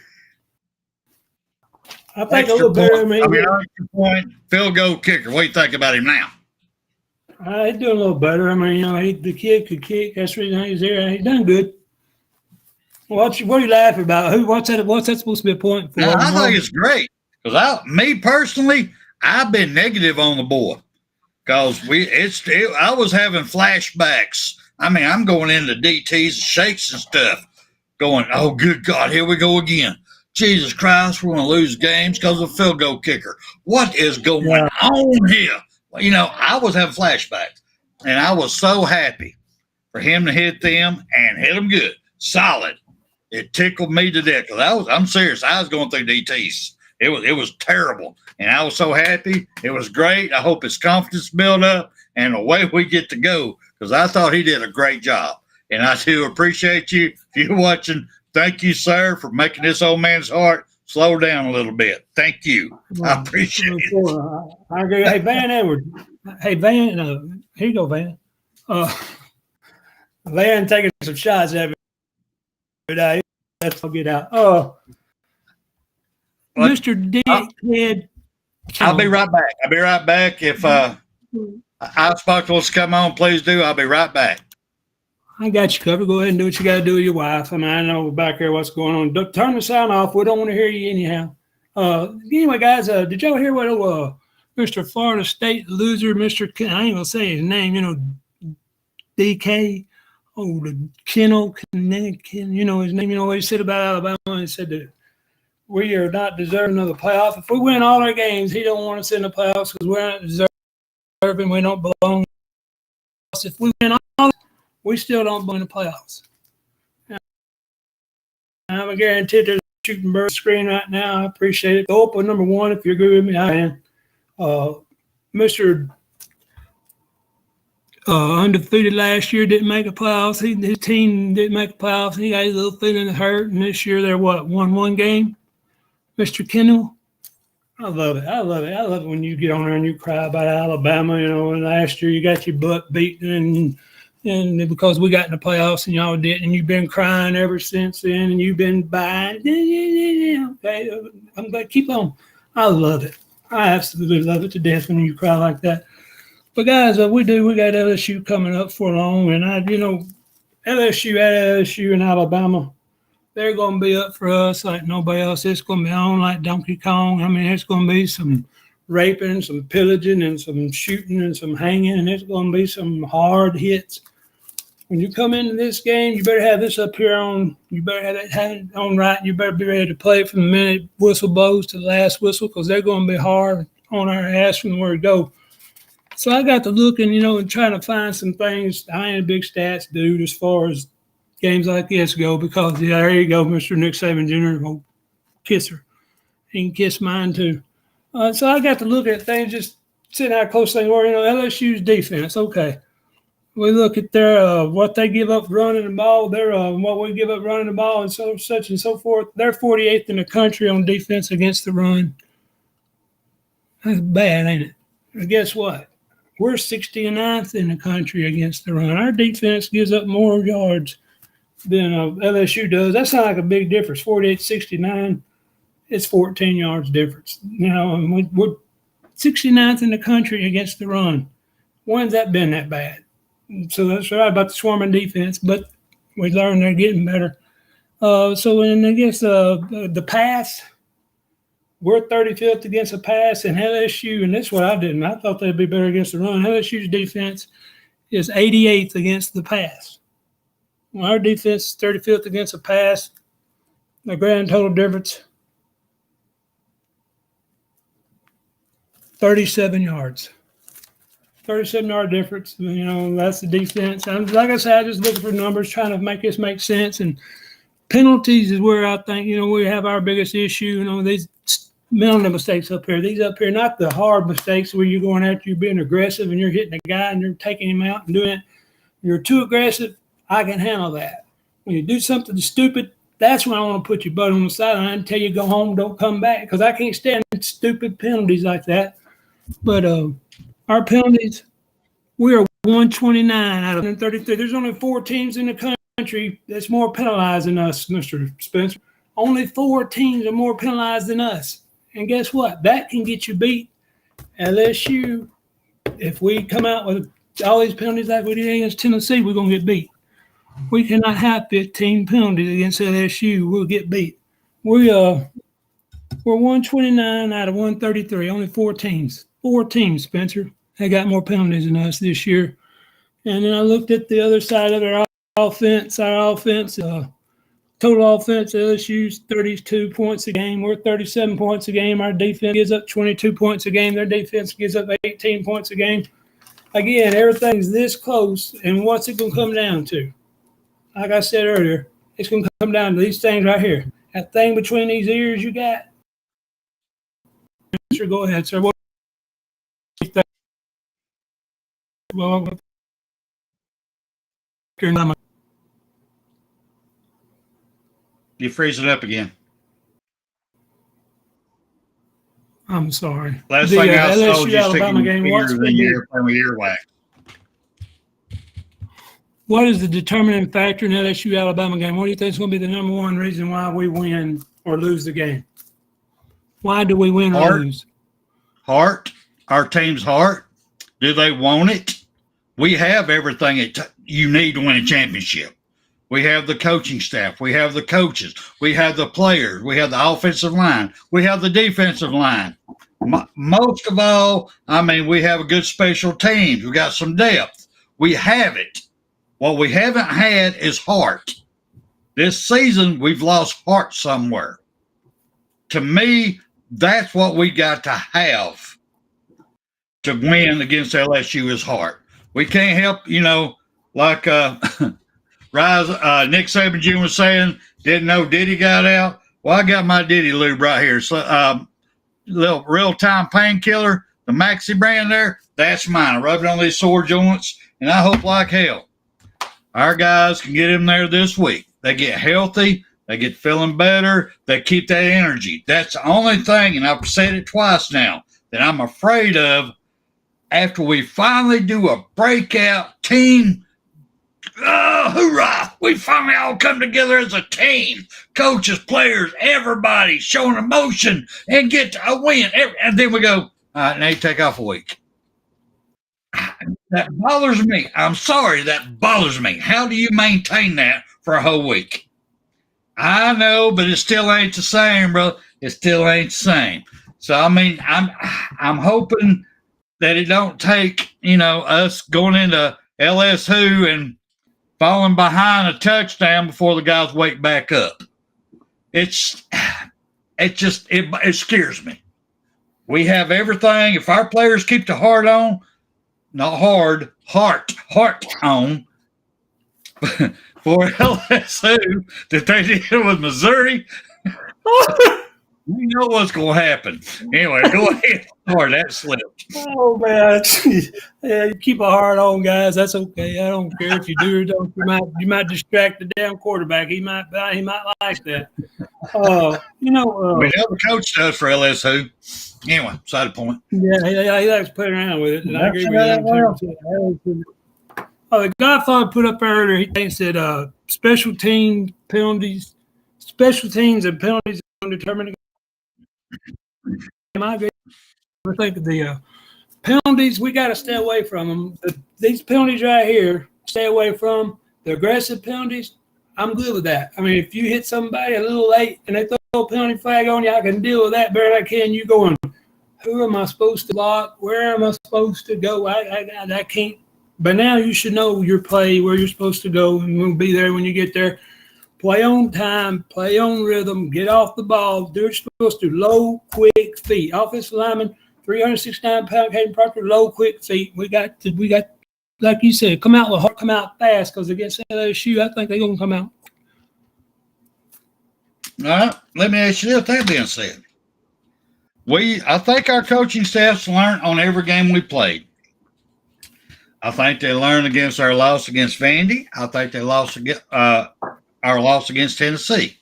Speaker 8: I think a little better.
Speaker 1: Extra point, field goal kicker. What do you think about him now?
Speaker 8: He's doing a little better. The kid could kick. That's the reason he's there. He's done good. What are you laughing about? What's that supposed to be a point for?
Speaker 1: No, I think it's great because me personally, I've been negative on the boy because I was having flashbacks. I'm going into DTs and shakes and stuff, going, oh good God, here we go again. Jesus Christ, we're going to lose games because of a field goal kicker. What is going on here? I was having flashbacks, and I was so happy for him to hit them and hit them good, solid. It tickled me to death. I'm serious. I was going through DTs. It was terrible, and I was so happy. It was great. I hope his confidence built up, and away we get to go, because I thought he did a great job. And I do appreciate you. If you're watching, thank you, sir, for making this old man's heart slow down a little bit. Thank you. I appreciate it.
Speaker 8: I agree. Hey, Van Edwards. Hey, Van. Here you go, Van. Van taking some shots at me today. That's I'll get out. Mr. Dickhead.
Speaker 1: I'll be right back. If Icebox wants to come on, please do. I'll be right back.
Speaker 8: I got you covered. Go ahead and do what you got to do with your wife. I mean, I know back there what's going on. Turn the sound off. We don't want to hear you anyhow. Anyway, guys, did y'all hear what Mr. Florida State loser, Mr. I ain't going to say his name, DK? Oh, the Kennel, his name, what he said about Alabama. He said that we are not deserving of the playoff. If we win all our games, he don't want us in the playoffs because we're not deserving. We don't belong. If we win all, we still don't belong in the playoffs. I'm guaranteed there's a shooting bird screen right now. I appreciate it. Go up with number one if you agree with me. I am. Mr. Undefeated last year didn't make the playoffs. His team didn't make the playoffs. He got his little feeling hurt, and this year they're won one game. Mr. Kendall, I love it. I love it when you get on there and you cry about Alabama. And last year you got your butt beaten, and because we got in the playoffs and y'all didn't, and you've been crying ever since then, and you've been buying. Okay, I'm glad. Keep on. I love it. I absolutely love it to death when you cry like that. But guys, we got LSU coming up for long, and LSU and Alabama, they're going to be up for us like nobody else. It's going to be on like Donkey Kong. I mean, it's going to be some raping, some pillaging, and some shooting, and some hanging, and it's going to be some hard hits. When you come into this game, you better have this up here on. You better have it on right. You better be ready to play from the minute whistle blows to the last whistle, because they're going to be hard on our ass from where we go. So I got to looking, and trying to find some things. I ain't a big stats dude as far as games like this go, because there you go, Mr. Nick Saban Jr. Go kiss her. He can kiss mine too. So I got to look at things, just seeing how close they were. LSU's defense. Okay, we look at their what they give up running the ball. Their what we give up running the ball, and such and so forth. They're 48th in the country on defense against the run. That's bad, ain't it? But guess what? We're 69th in the country against the run. Our defense gives up more yards than LSU does. That's not like a big difference. 48-69, it's 14 yards difference. And we're 69th in the country against the run. When's that been that bad? So that's right about the swarming defense, but we learned they're getting better. So I guess the pass, we're 35th against the pass, and LSU, and this is what I didn't. I thought they'd be better against the run. LSU's defense is 88th against the pass. Well, our defense is 35th against the pass. The grand total difference, 37 yards. 37-yard difference. That's the defense. Like I said, I just looking for numbers, trying to make this make sense. And penalties is where I think, we have our biggest issue. These mental mistakes up here. These up here, not the hard mistakes where you're going after, you're being aggressive and you're hitting a guy and you're taking him out and doing it. You're too aggressive, I can handle that. When you do something stupid, that's when I want to put your butt on the sideline and tell you go home, don't come back, because I can't stand stupid penalties like that. But our penalties, we are 129 out of 133. There's only 4 teams in the country that's more penalized than us, Mr. Spencer. Only 4 teams are more penalized than us. And guess what? That can get you beat. LSU, if we come out with all these penalties like we did against Tennessee, we're going to get beat. We cannot have 15 penalties against LSU. We'll get beat. We're 129 out of 133. Only 4 teams. 4 teams, Spencer. They got more penalties than us this year. And then I looked at the other side of their offense. Our offense, total offense, LSU's 32 points a game. We're 37 points a game. Our defense gives up 22 points a game. Their defense gives up 18 points a game. Again, everything's this close. And what's it going to come down to? Like I said earlier, It's going to come down to these things right here. That thing between these ears you got. Sure, go ahead, sir. What do you think? Well,
Speaker 1: You freeze it up again.
Speaker 8: I'm sorry.
Speaker 1: Last thing I saw,
Speaker 8: LSU
Speaker 1: just
Speaker 8: Alabama
Speaker 1: sticking
Speaker 8: game.
Speaker 1: fingers in your airplane with earwax.
Speaker 8: What is the determining factor in LSU Alabama game? What do you think is going to be the number one reason why we win or lose the game? Why do we win or lose?
Speaker 1: Heart. Our team's heart. Do they want it? We have everything you need to win a championship. We have the coaching staff. We have the coaches. We have the players. We have the offensive line. We have the defensive line. Most of all, I mean, we have a good special teams. We got some depth. We have it. What we haven't had is heart. This season, we've lost heart somewhere. To me, that's what we got to have to win against LSU is heart. We can't help, like Nick Saban Jr. was saying, didn't know Diddy got out. Well, I got my Diddy lube right here. So, little real-time painkiller, the Maxi brand there, that's mine. I rub it on these sore joints, and I hope like hell our guys can get in there this week. They get healthy. They get feeling better. They keep that energy. That's the only thing, and I've said it twice now, that I'm afraid of after we finally do a breakout team. Hoorah! We finally all come together as a team. Coaches, players, everybody showing emotion and get a win. And then we go, all right, now you take off a week. That bothers me. I'm sorry, that bothers me. How do you maintain that for a whole week? I know, but it still ain't the same, bro. It still ain't the same. So, I mean, I'm hoping that it don't take, us going into LSwho and falling behind a touchdown before the guys wake back up. It scares me. We have everything. If our players keep the heart on, not hard, heart on for LSwho that they did with Miissouri, we know what's going to happen. Anyway, go ahead. Sorry, that slipped.
Speaker 8: Oh, man. Yeah, you keep a heart on, guys. That's okay. I don't care if you do or don't. You might distract the damn quarterback. He might like that.
Speaker 1: We know the coach does for LSwho. Anyway, side point.
Speaker 8: Yeah, he likes playing around with it. And I agree with that. The Godfather put up earlier, he said special teams and penalties are determining. I think the penalties, we got to stay away from them. These penalties right here, stay away from. The aggressive penalties, I'm good with that. I mean, if you hit somebody a little late and they throw a penalty flag on you, I can deal with that better than I can. You going, who am I supposed to block? Where am I supposed to go? I can't. But now you should know your play, where you're supposed to go, and we'll be there when you get there. Play on time, play on rhythm, get off the ball, do what you're supposed to. Low, quick feet. Offensive lineman, 369-pound Caden Proctor, low, quick feet. We got, like you said, come out with heart, come out fast, because against LSU, I think they're going to come out.
Speaker 1: All right, let me ask you this. That being said, I think our coaching staff's learned on every game we played. I think they learned against our loss against Vandy. I think they lost against our loss against Tennessee.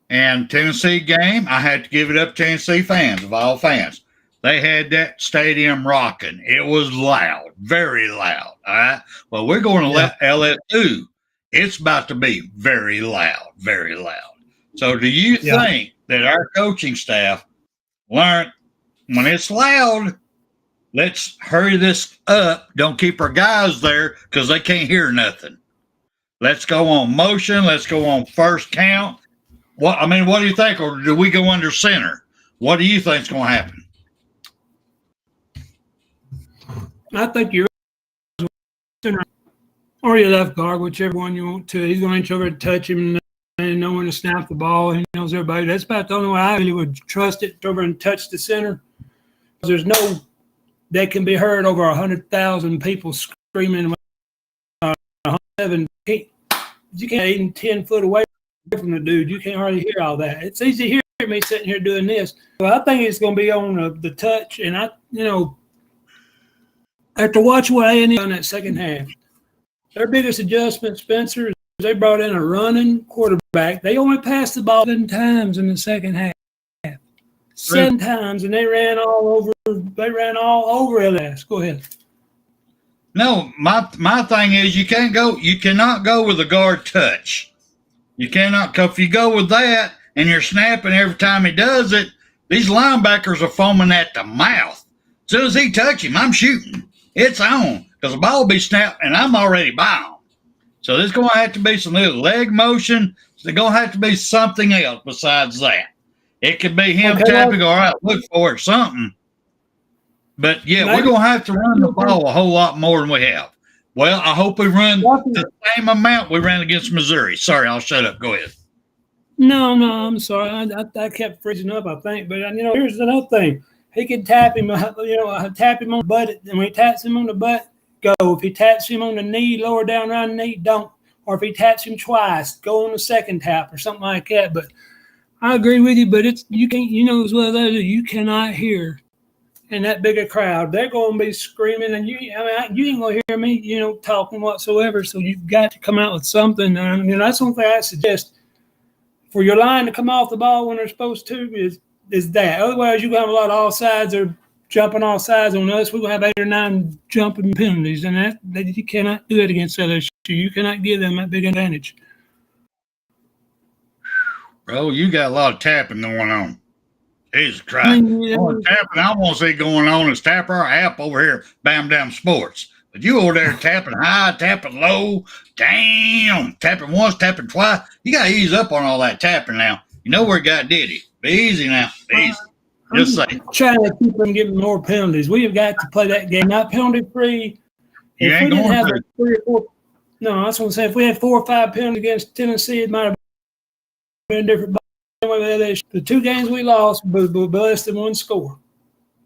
Speaker 1: And Tennessee game, I had to give it up to Tennessee fans, of all fans. They had that stadium rocking. It was loud, very loud. All right. Well, we're going to let LSU. It's about to be very loud, very loud. So do you think that our coaching staff learned when it's loud, let's hurry this up. Don't keep our guys there because they can't hear nothing. Let's go on motion. Let's go on first count. What do you think? Or do we go under center? What do you think is going to happen?
Speaker 8: I think you're center or your left guard, whichever one you want to. He's going to reach over and touch him and know when to snap the ball. He knows everybody. That's about the only way I really would trust it, over and touch the center. There's no – that can be heard over 100,000 people screaming. you can't even 10 foot away from the dude. You can't hardly hear all that. It's easy to hear me sitting here doing this. Well, I think it's going to be on the touch, and after watching what A&M on that second half, their biggest adjustment, Spencer, is they brought in a running quarterback. They only passed the ball 7 times in the second half. 7 times, and they ran all over. They ran all over LS. Go ahead.
Speaker 1: No, my thing is you cannot go with a guard touch. You cannot. If you go with that and you're snapping every time he does it, these linebackers are foaming at the mouth. As soon as he touch him, I'm shooting. It's on because the ball will be snapped and I'm already bound. So there's going to have to be some little leg motion. There's going to have to be something else besides that. It could be him tapping, all right, look for it, something. But, yeah, we're going to have to run the ball a whole lot more than we have. Well, I hope we run the same amount we ran against Miissouri. Sorry, I'll shut up. Go ahead.
Speaker 8: No, I'm sorry. I kept freezing up, I think. But, here's another thing. He can tap him, tap him on the butt. And when he taps him on the butt, go. If he taps him on the knee, lower down around the knee, don't. Or if he taps him twice, go on the second tap or something like that. But I agree with you, but you can't, as well as I do, you cannot hear in that big a crowd. They're going to be screaming, and you ain't going to hear me, talking whatsoever. So you've got to come out with something. And that's one thing I suggest for your line to come off the ball when they're supposed to is that. Otherwise, you're going to have a lot of all sides or jumping all sides on us. We're going to have 8 or 9 jumping penalties, and that you cannot do it against LSU. You cannot give them that big advantage.
Speaker 1: Bro, you got a lot of tapping going on. Jesus Christ. Tapping I want to see going on is tap our app over here, BAMA Sports. But you over there tapping high, tapping low, damn, tapping once, tapping twice. You got to ease up on all that tapping now. You know where God did it. Be easy now. Be easy. Just say.
Speaker 8: Trying to keep them getting more penalties. We have got to play that game, not penalty-free.
Speaker 1: You ain't going to.
Speaker 8: 3 or 4. No, that's what I'm saying. If we had 4 or 5 penalties against Tennessee, it might have been different. The 2 games we lost was less than 1 score.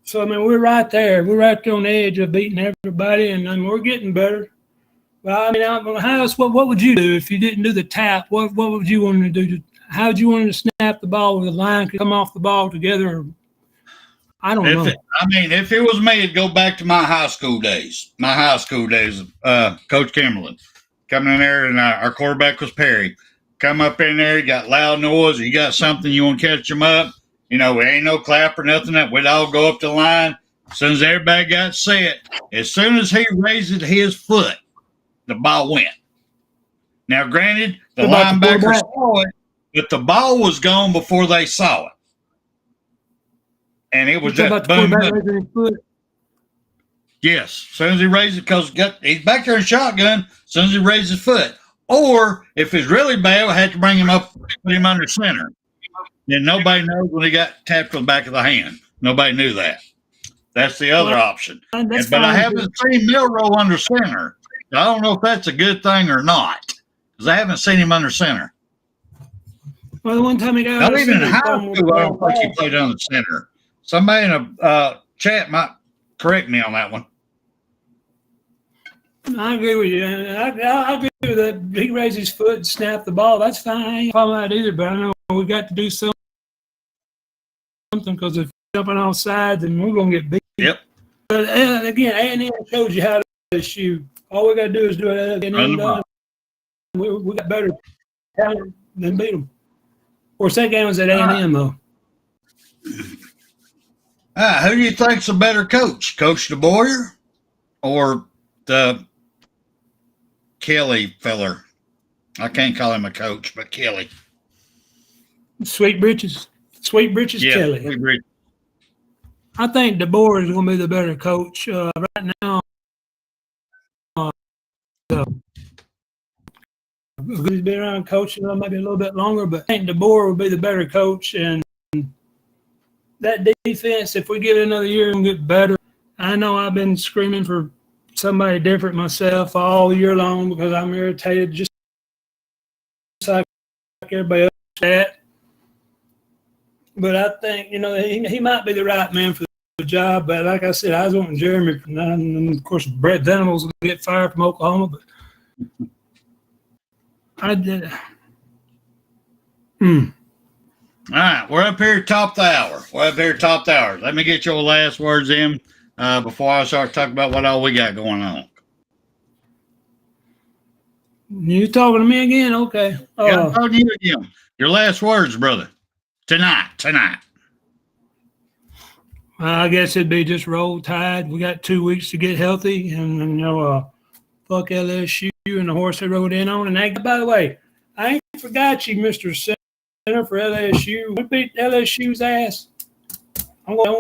Speaker 8: So, we're right there. We're right there on the edge of beating everybody, and we're getting better. But, what would you do if you didn't do the tap? What would you want to do? How would you want to snap the ball with the line could come off the ball together? I don't know.
Speaker 1: If it was me, it'd go back to my high school days. Coach Kimberlin. Coming in there, and our quarterback was Perry. Come up in there, you got loud noise, or you got something you want to catch them up. It ain't no clap or nothing. We'd all go up the line. As soon as everybody got set, as soon as he raised his foot, the ball went. Now, granted, the linebacker saw it, but the ball was gone before they saw it. And it was just boom. Yes, as soon as he raised it, because he's back there in shotgun, as soon as he raised his foot. Or if it's really bad, we had to bring him up, put him under center. Then nobody knows when he got tapped on the back of the hand. Nobody knew that. That's the other option. But I haven't seen Milroe under center. So I don't know if that's a good thing or not, because I haven't seen him under center.
Speaker 8: Well, the one time he got
Speaker 1: not even in high school, I don't think he played under center. Somebody in a chat might correct me on that one.
Speaker 8: I agree with you. I agree with that. He raised his foot and snapped the ball. That's fine. I ain't problem with that either. But I know we got to do something because if jumping off sides, then we're going to get beat.
Speaker 1: Yep.
Speaker 8: But again, A&M shows you how to shoot. All we got to do is do it. And we got better talent than beat them. Of course, that game was at A&M, though.
Speaker 1: Who do you think's a better coach? Coach DeBoer or the Kelly feller? I can't call him a coach, but Kelly.
Speaker 8: Sweet Britches Kelly.
Speaker 1: Sweet Britches.
Speaker 8: I think DeBoer is going to be the better coach right now. He's been around coaching maybe a little bit longer, but I think DeBoer will be the better coach. And that defense, if we give it another year, we'll get better. I know I've been screaming for somebody different myself all year long because I'm irritated just like everybody else. But I think, he might be the right man for the job. But like I said, I was wanting Jeremy. And of course, Brett Venables will get fired from Oklahoma. But I did.
Speaker 1: All right, we're up here top the hour. Let me get your last words in before I start talking about what all we got going on.
Speaker 8: You talking to me again? Okay.
Speaker 1: Yeah, I'm talking to you again. Your last words, brother. Tonight.
Speaker 8: I guess it'd be just roll tide. We got 2 weeks to get healthy, and fuck LSU and the horse they rode in on. And by the way, I ain't forgot you, Mr. Center for LSU. We beat LSU's ass. I'm gonna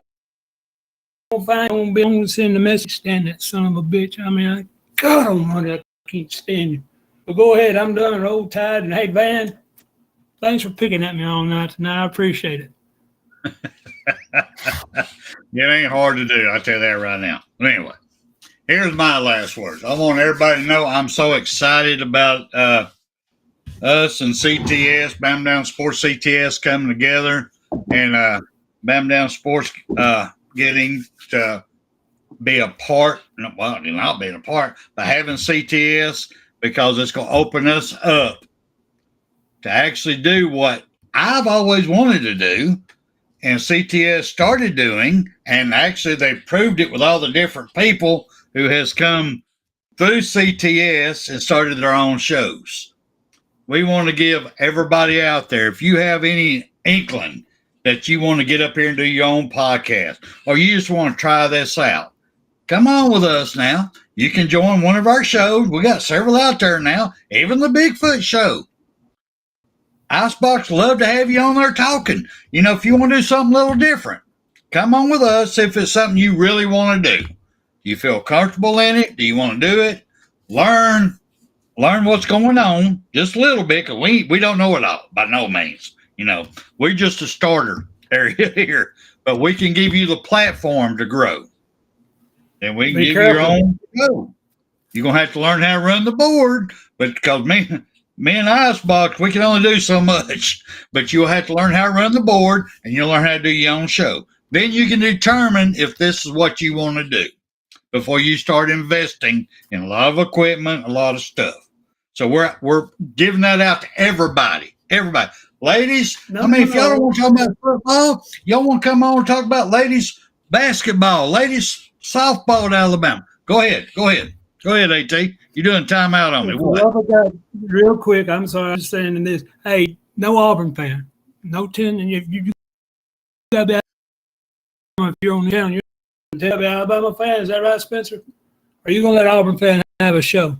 Speaker 8: send the message. Stand that son of a bitch. I mean, God Almighty, I can't stand you. But go ahead. I'm done. Roll tide. And hey, Van, thanks for picking at me all night tonight. I appreciate it.
Speaker 1: It ain't hard to do. I'll tell you that right now. But anyway, here's my last words. I want everybody to know I'm so excited about us and CTS, BAMA Down Sports CTS coming together, and BAMA Down Sports getting to be a part, well, not being a part, but having CTS, because it's going to open us up to actually do what I've always wanted to do. And CTS started doing, and actually they proved it with all the different people who has come through CTS and started their own shows. We want to give everybody out there, if you have any inkling that you want to get up here and do your own podcast, or you just want to try this out, come on with us now. You can join one of our shows. We got several out there now, even the Bigfoot show. Icebox love to have you on there talking. If you want to do something a little different, come on with us if it's something you really want to do. Do you feel comfortable in it? Do you want to do it? Learn what's going on just a little bit, because we don't know it all by no means. We're just a starter area here, but we can give you the platform to grow. And we can give you your own show. You're going to have to learn how to run the board, but because me and Icebox, we can only do so much, but you'll have to learn how to run the board, and you'll learn how to do your own show. Then you can determine if this is what you want to do before you start investing in a lot of equipment, a lot of stuff. So we're giving that out to everybody. Ladies, if y'all don't want to talk about football, y'all want to come on and talk about ladies basketball, ladies softball at Alabama. Go ahead, AT. You're doing timeout on me. What?
Speaker 8: Real quick, I'm sorry, I'm just saying this. Hey, no Auburn fan. No 10. And you got to be, if you're on the channel, you're going to tell me Alabama fan. Is that right, Spencer? Or are you going to let Auburn fan have a show?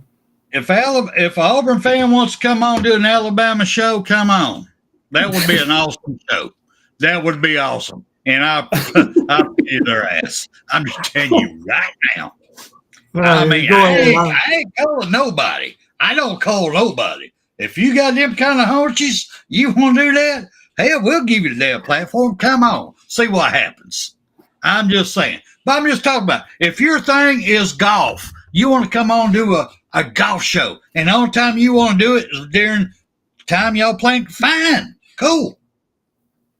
Speaker 1: If an Auburn fan wants to come on and do an Alabama show, come on. That would be an awesome show. That would be awesome. And I'll pay their ass. I'm just telling you right now. I ain't calling nobody. I don't call nobody. If you got them kind of hunches, you want to do that, hell, we'll give you the damn platform. Come on. See what happens. I'm just saying. But I'm just talking about, if your thing is golf, you want to come on and do a golf show, and the only time you want to do it is during the time y'all playing, fine, cool.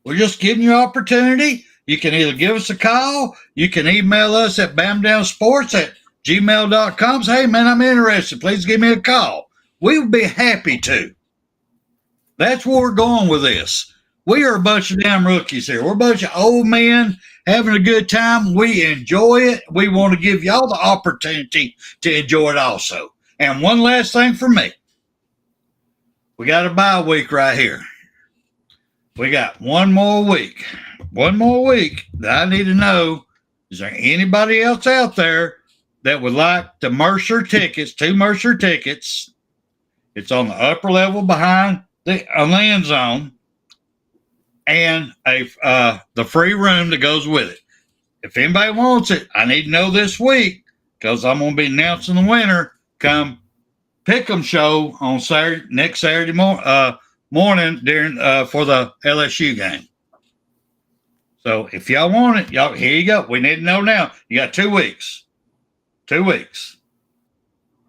Speaker 1: We're just giving you opportunity. You can either give us a call, you can email us at bamdownsports@gmail.com. Say, hey, man, I'm interested. Please give me a call. We would be happy to. That's where we're going with this. We are a bunch of damn rookies here. We're a bunch of old men having a good time. We enjoy it. We want to give y'all the opportunity to enjoy it also. And one last thing for me. We got a bye week right here. We got one more week. One more week that I need to know, is there anybody else out there that would like the Mercer tickets, 2 Mercer tickets? It's on the upper level behind the land zone, and the free room that goes with it. If anybody wants it, I need to know this week, because I'm going to be announcing the winner come Pickem show on next Saturday morning during for the LSU game. So if y'all want it, y'all, here you go. We need to know now. You got 2 weeks. 2 weeks.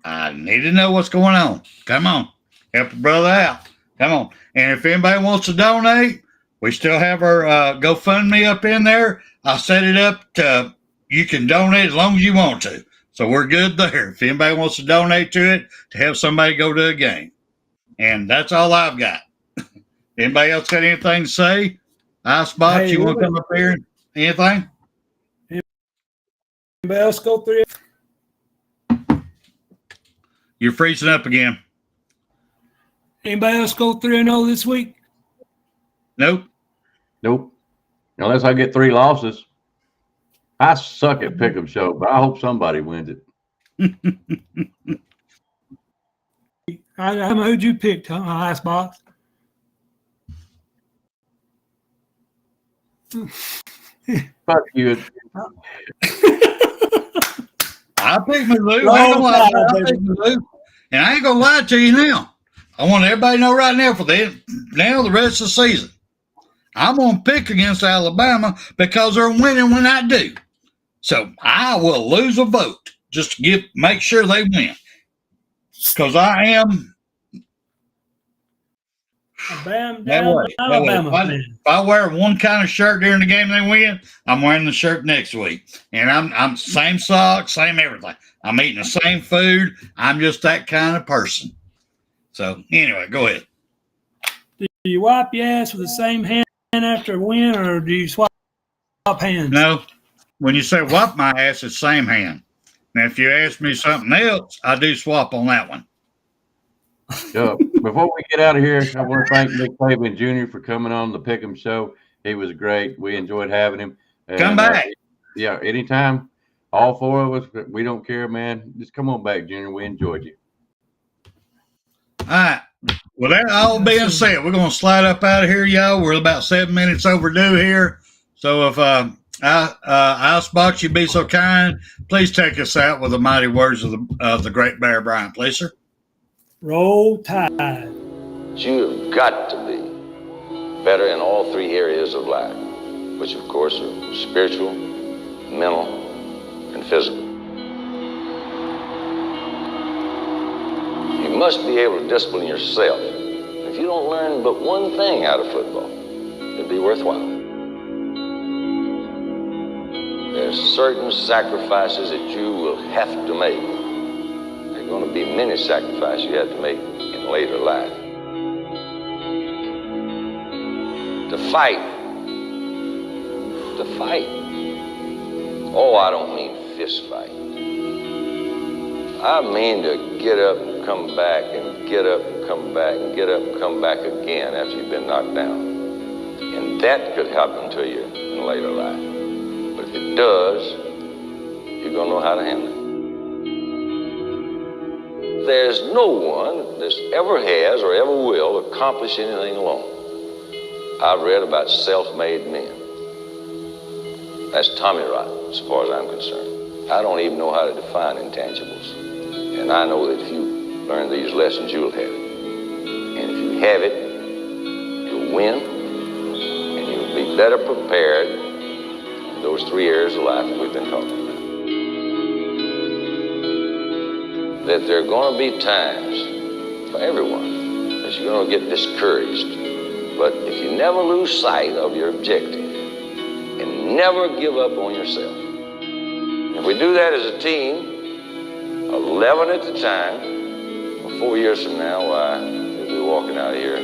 Speaker 1: I need to know what's going on. Come on. Help a brother out. Come on. And if anybody wants to donate, we still have our GoFundMe up in there. I'll set it up to, you can donate as long as you want to. So we're good there. If anybody wants to donate to it, to have somebody go to a game. And that's all I've got. Anybody else got anything to say? Icebox,
Speaker 8: Hey,
Speaker 1: you want to come up here? Anything?
Speaker 8: Anybody else go 3?
Speaker 1: You're freezing up again.
Speaker 8: Anybody else go 3-0 this week?
Speaker 1: Nope.
Speaker 9: Unless I get 3 losses. I suck at Pickem show, but I hope somebody wins it.
Speaker 8: Who'd you pick, Icebox?
Speaker 9: Fuck you.
Speaker 1: I picked Mizzou. I ain't gonna lie to you. I picked Mizzou. And I ain't gonna lie to you now. I want everybody to know right now for the rest of the season. I'm gonna pick against Alabama because they're winning when I do. So I will lose a vote just to make sure they win. Because I am
Speaker 8: Alabama.
Speaker 1: If I wear one kind of shirt during the game they win, I'm wearing the shirt next week. And I'm same socks, same everything. I'm eating the same food. I'm just that kind of person. So anyway, go ahead.
Speaker 8: Do you wipe your ass with the same hand after a win, or do you swap hands?
Speaker 1: No. When you say wipe my ass, it's same hand. Now, if you ask me something else, I do swap on that one.
Speaker 9: Before we get out of here, I want to thank Nick Saban Jr. for coming on the Pickem show. He was great. We enjoyed having him. And,
Speaker 1: come back.
Speaker 9: Anytime. All 4 of us, we don't care, man. Just come on back, Junior. We enjoyed you.
Speaker 1: All right. Well, that all being said, we're going to slide up out of here, y'all. We're about 7 minutes overdue here. So if Icebox, you'd be so kind, please take us out with the mighty words of the great Bear Bryant, please, sir.
Speaker 8: Roll Tide.
Speaker 10: You've got to be better in all 3 areas of life, which of course are spiritual, mental, and physical. You must be able to discipline yourself. If you don't learn but one thing out of football, it'd be worthwhile. There's certain sacrifices that you will have to make. There are going to be many sacrifices you have to make in later life. To fight. Oh, I don't mean fist fight. I mean to get up and come back and get up and come back and get up and come back again after you've been knocked down. And that could happen to you in later life. But if it does, you're going to know how to handle it. There's no one that ever has or ever will accomplish anything alone. I've read about self-made men. That's Tommy Rot, as far as I'm concerned. I don't even know how to define intangibles. And I know that if you learn these lessons, you'll have it. And if you have it, you'll win, and you'll be better prepared in those 3 areas of life that we've been talking about. That there are going to be times for everyone that you're going to get discouraged. But if you never lose sight of your objective and never give up on yourself, if we do that as a team, 11 at the time, 4 years from now, why, we'll be walking out of here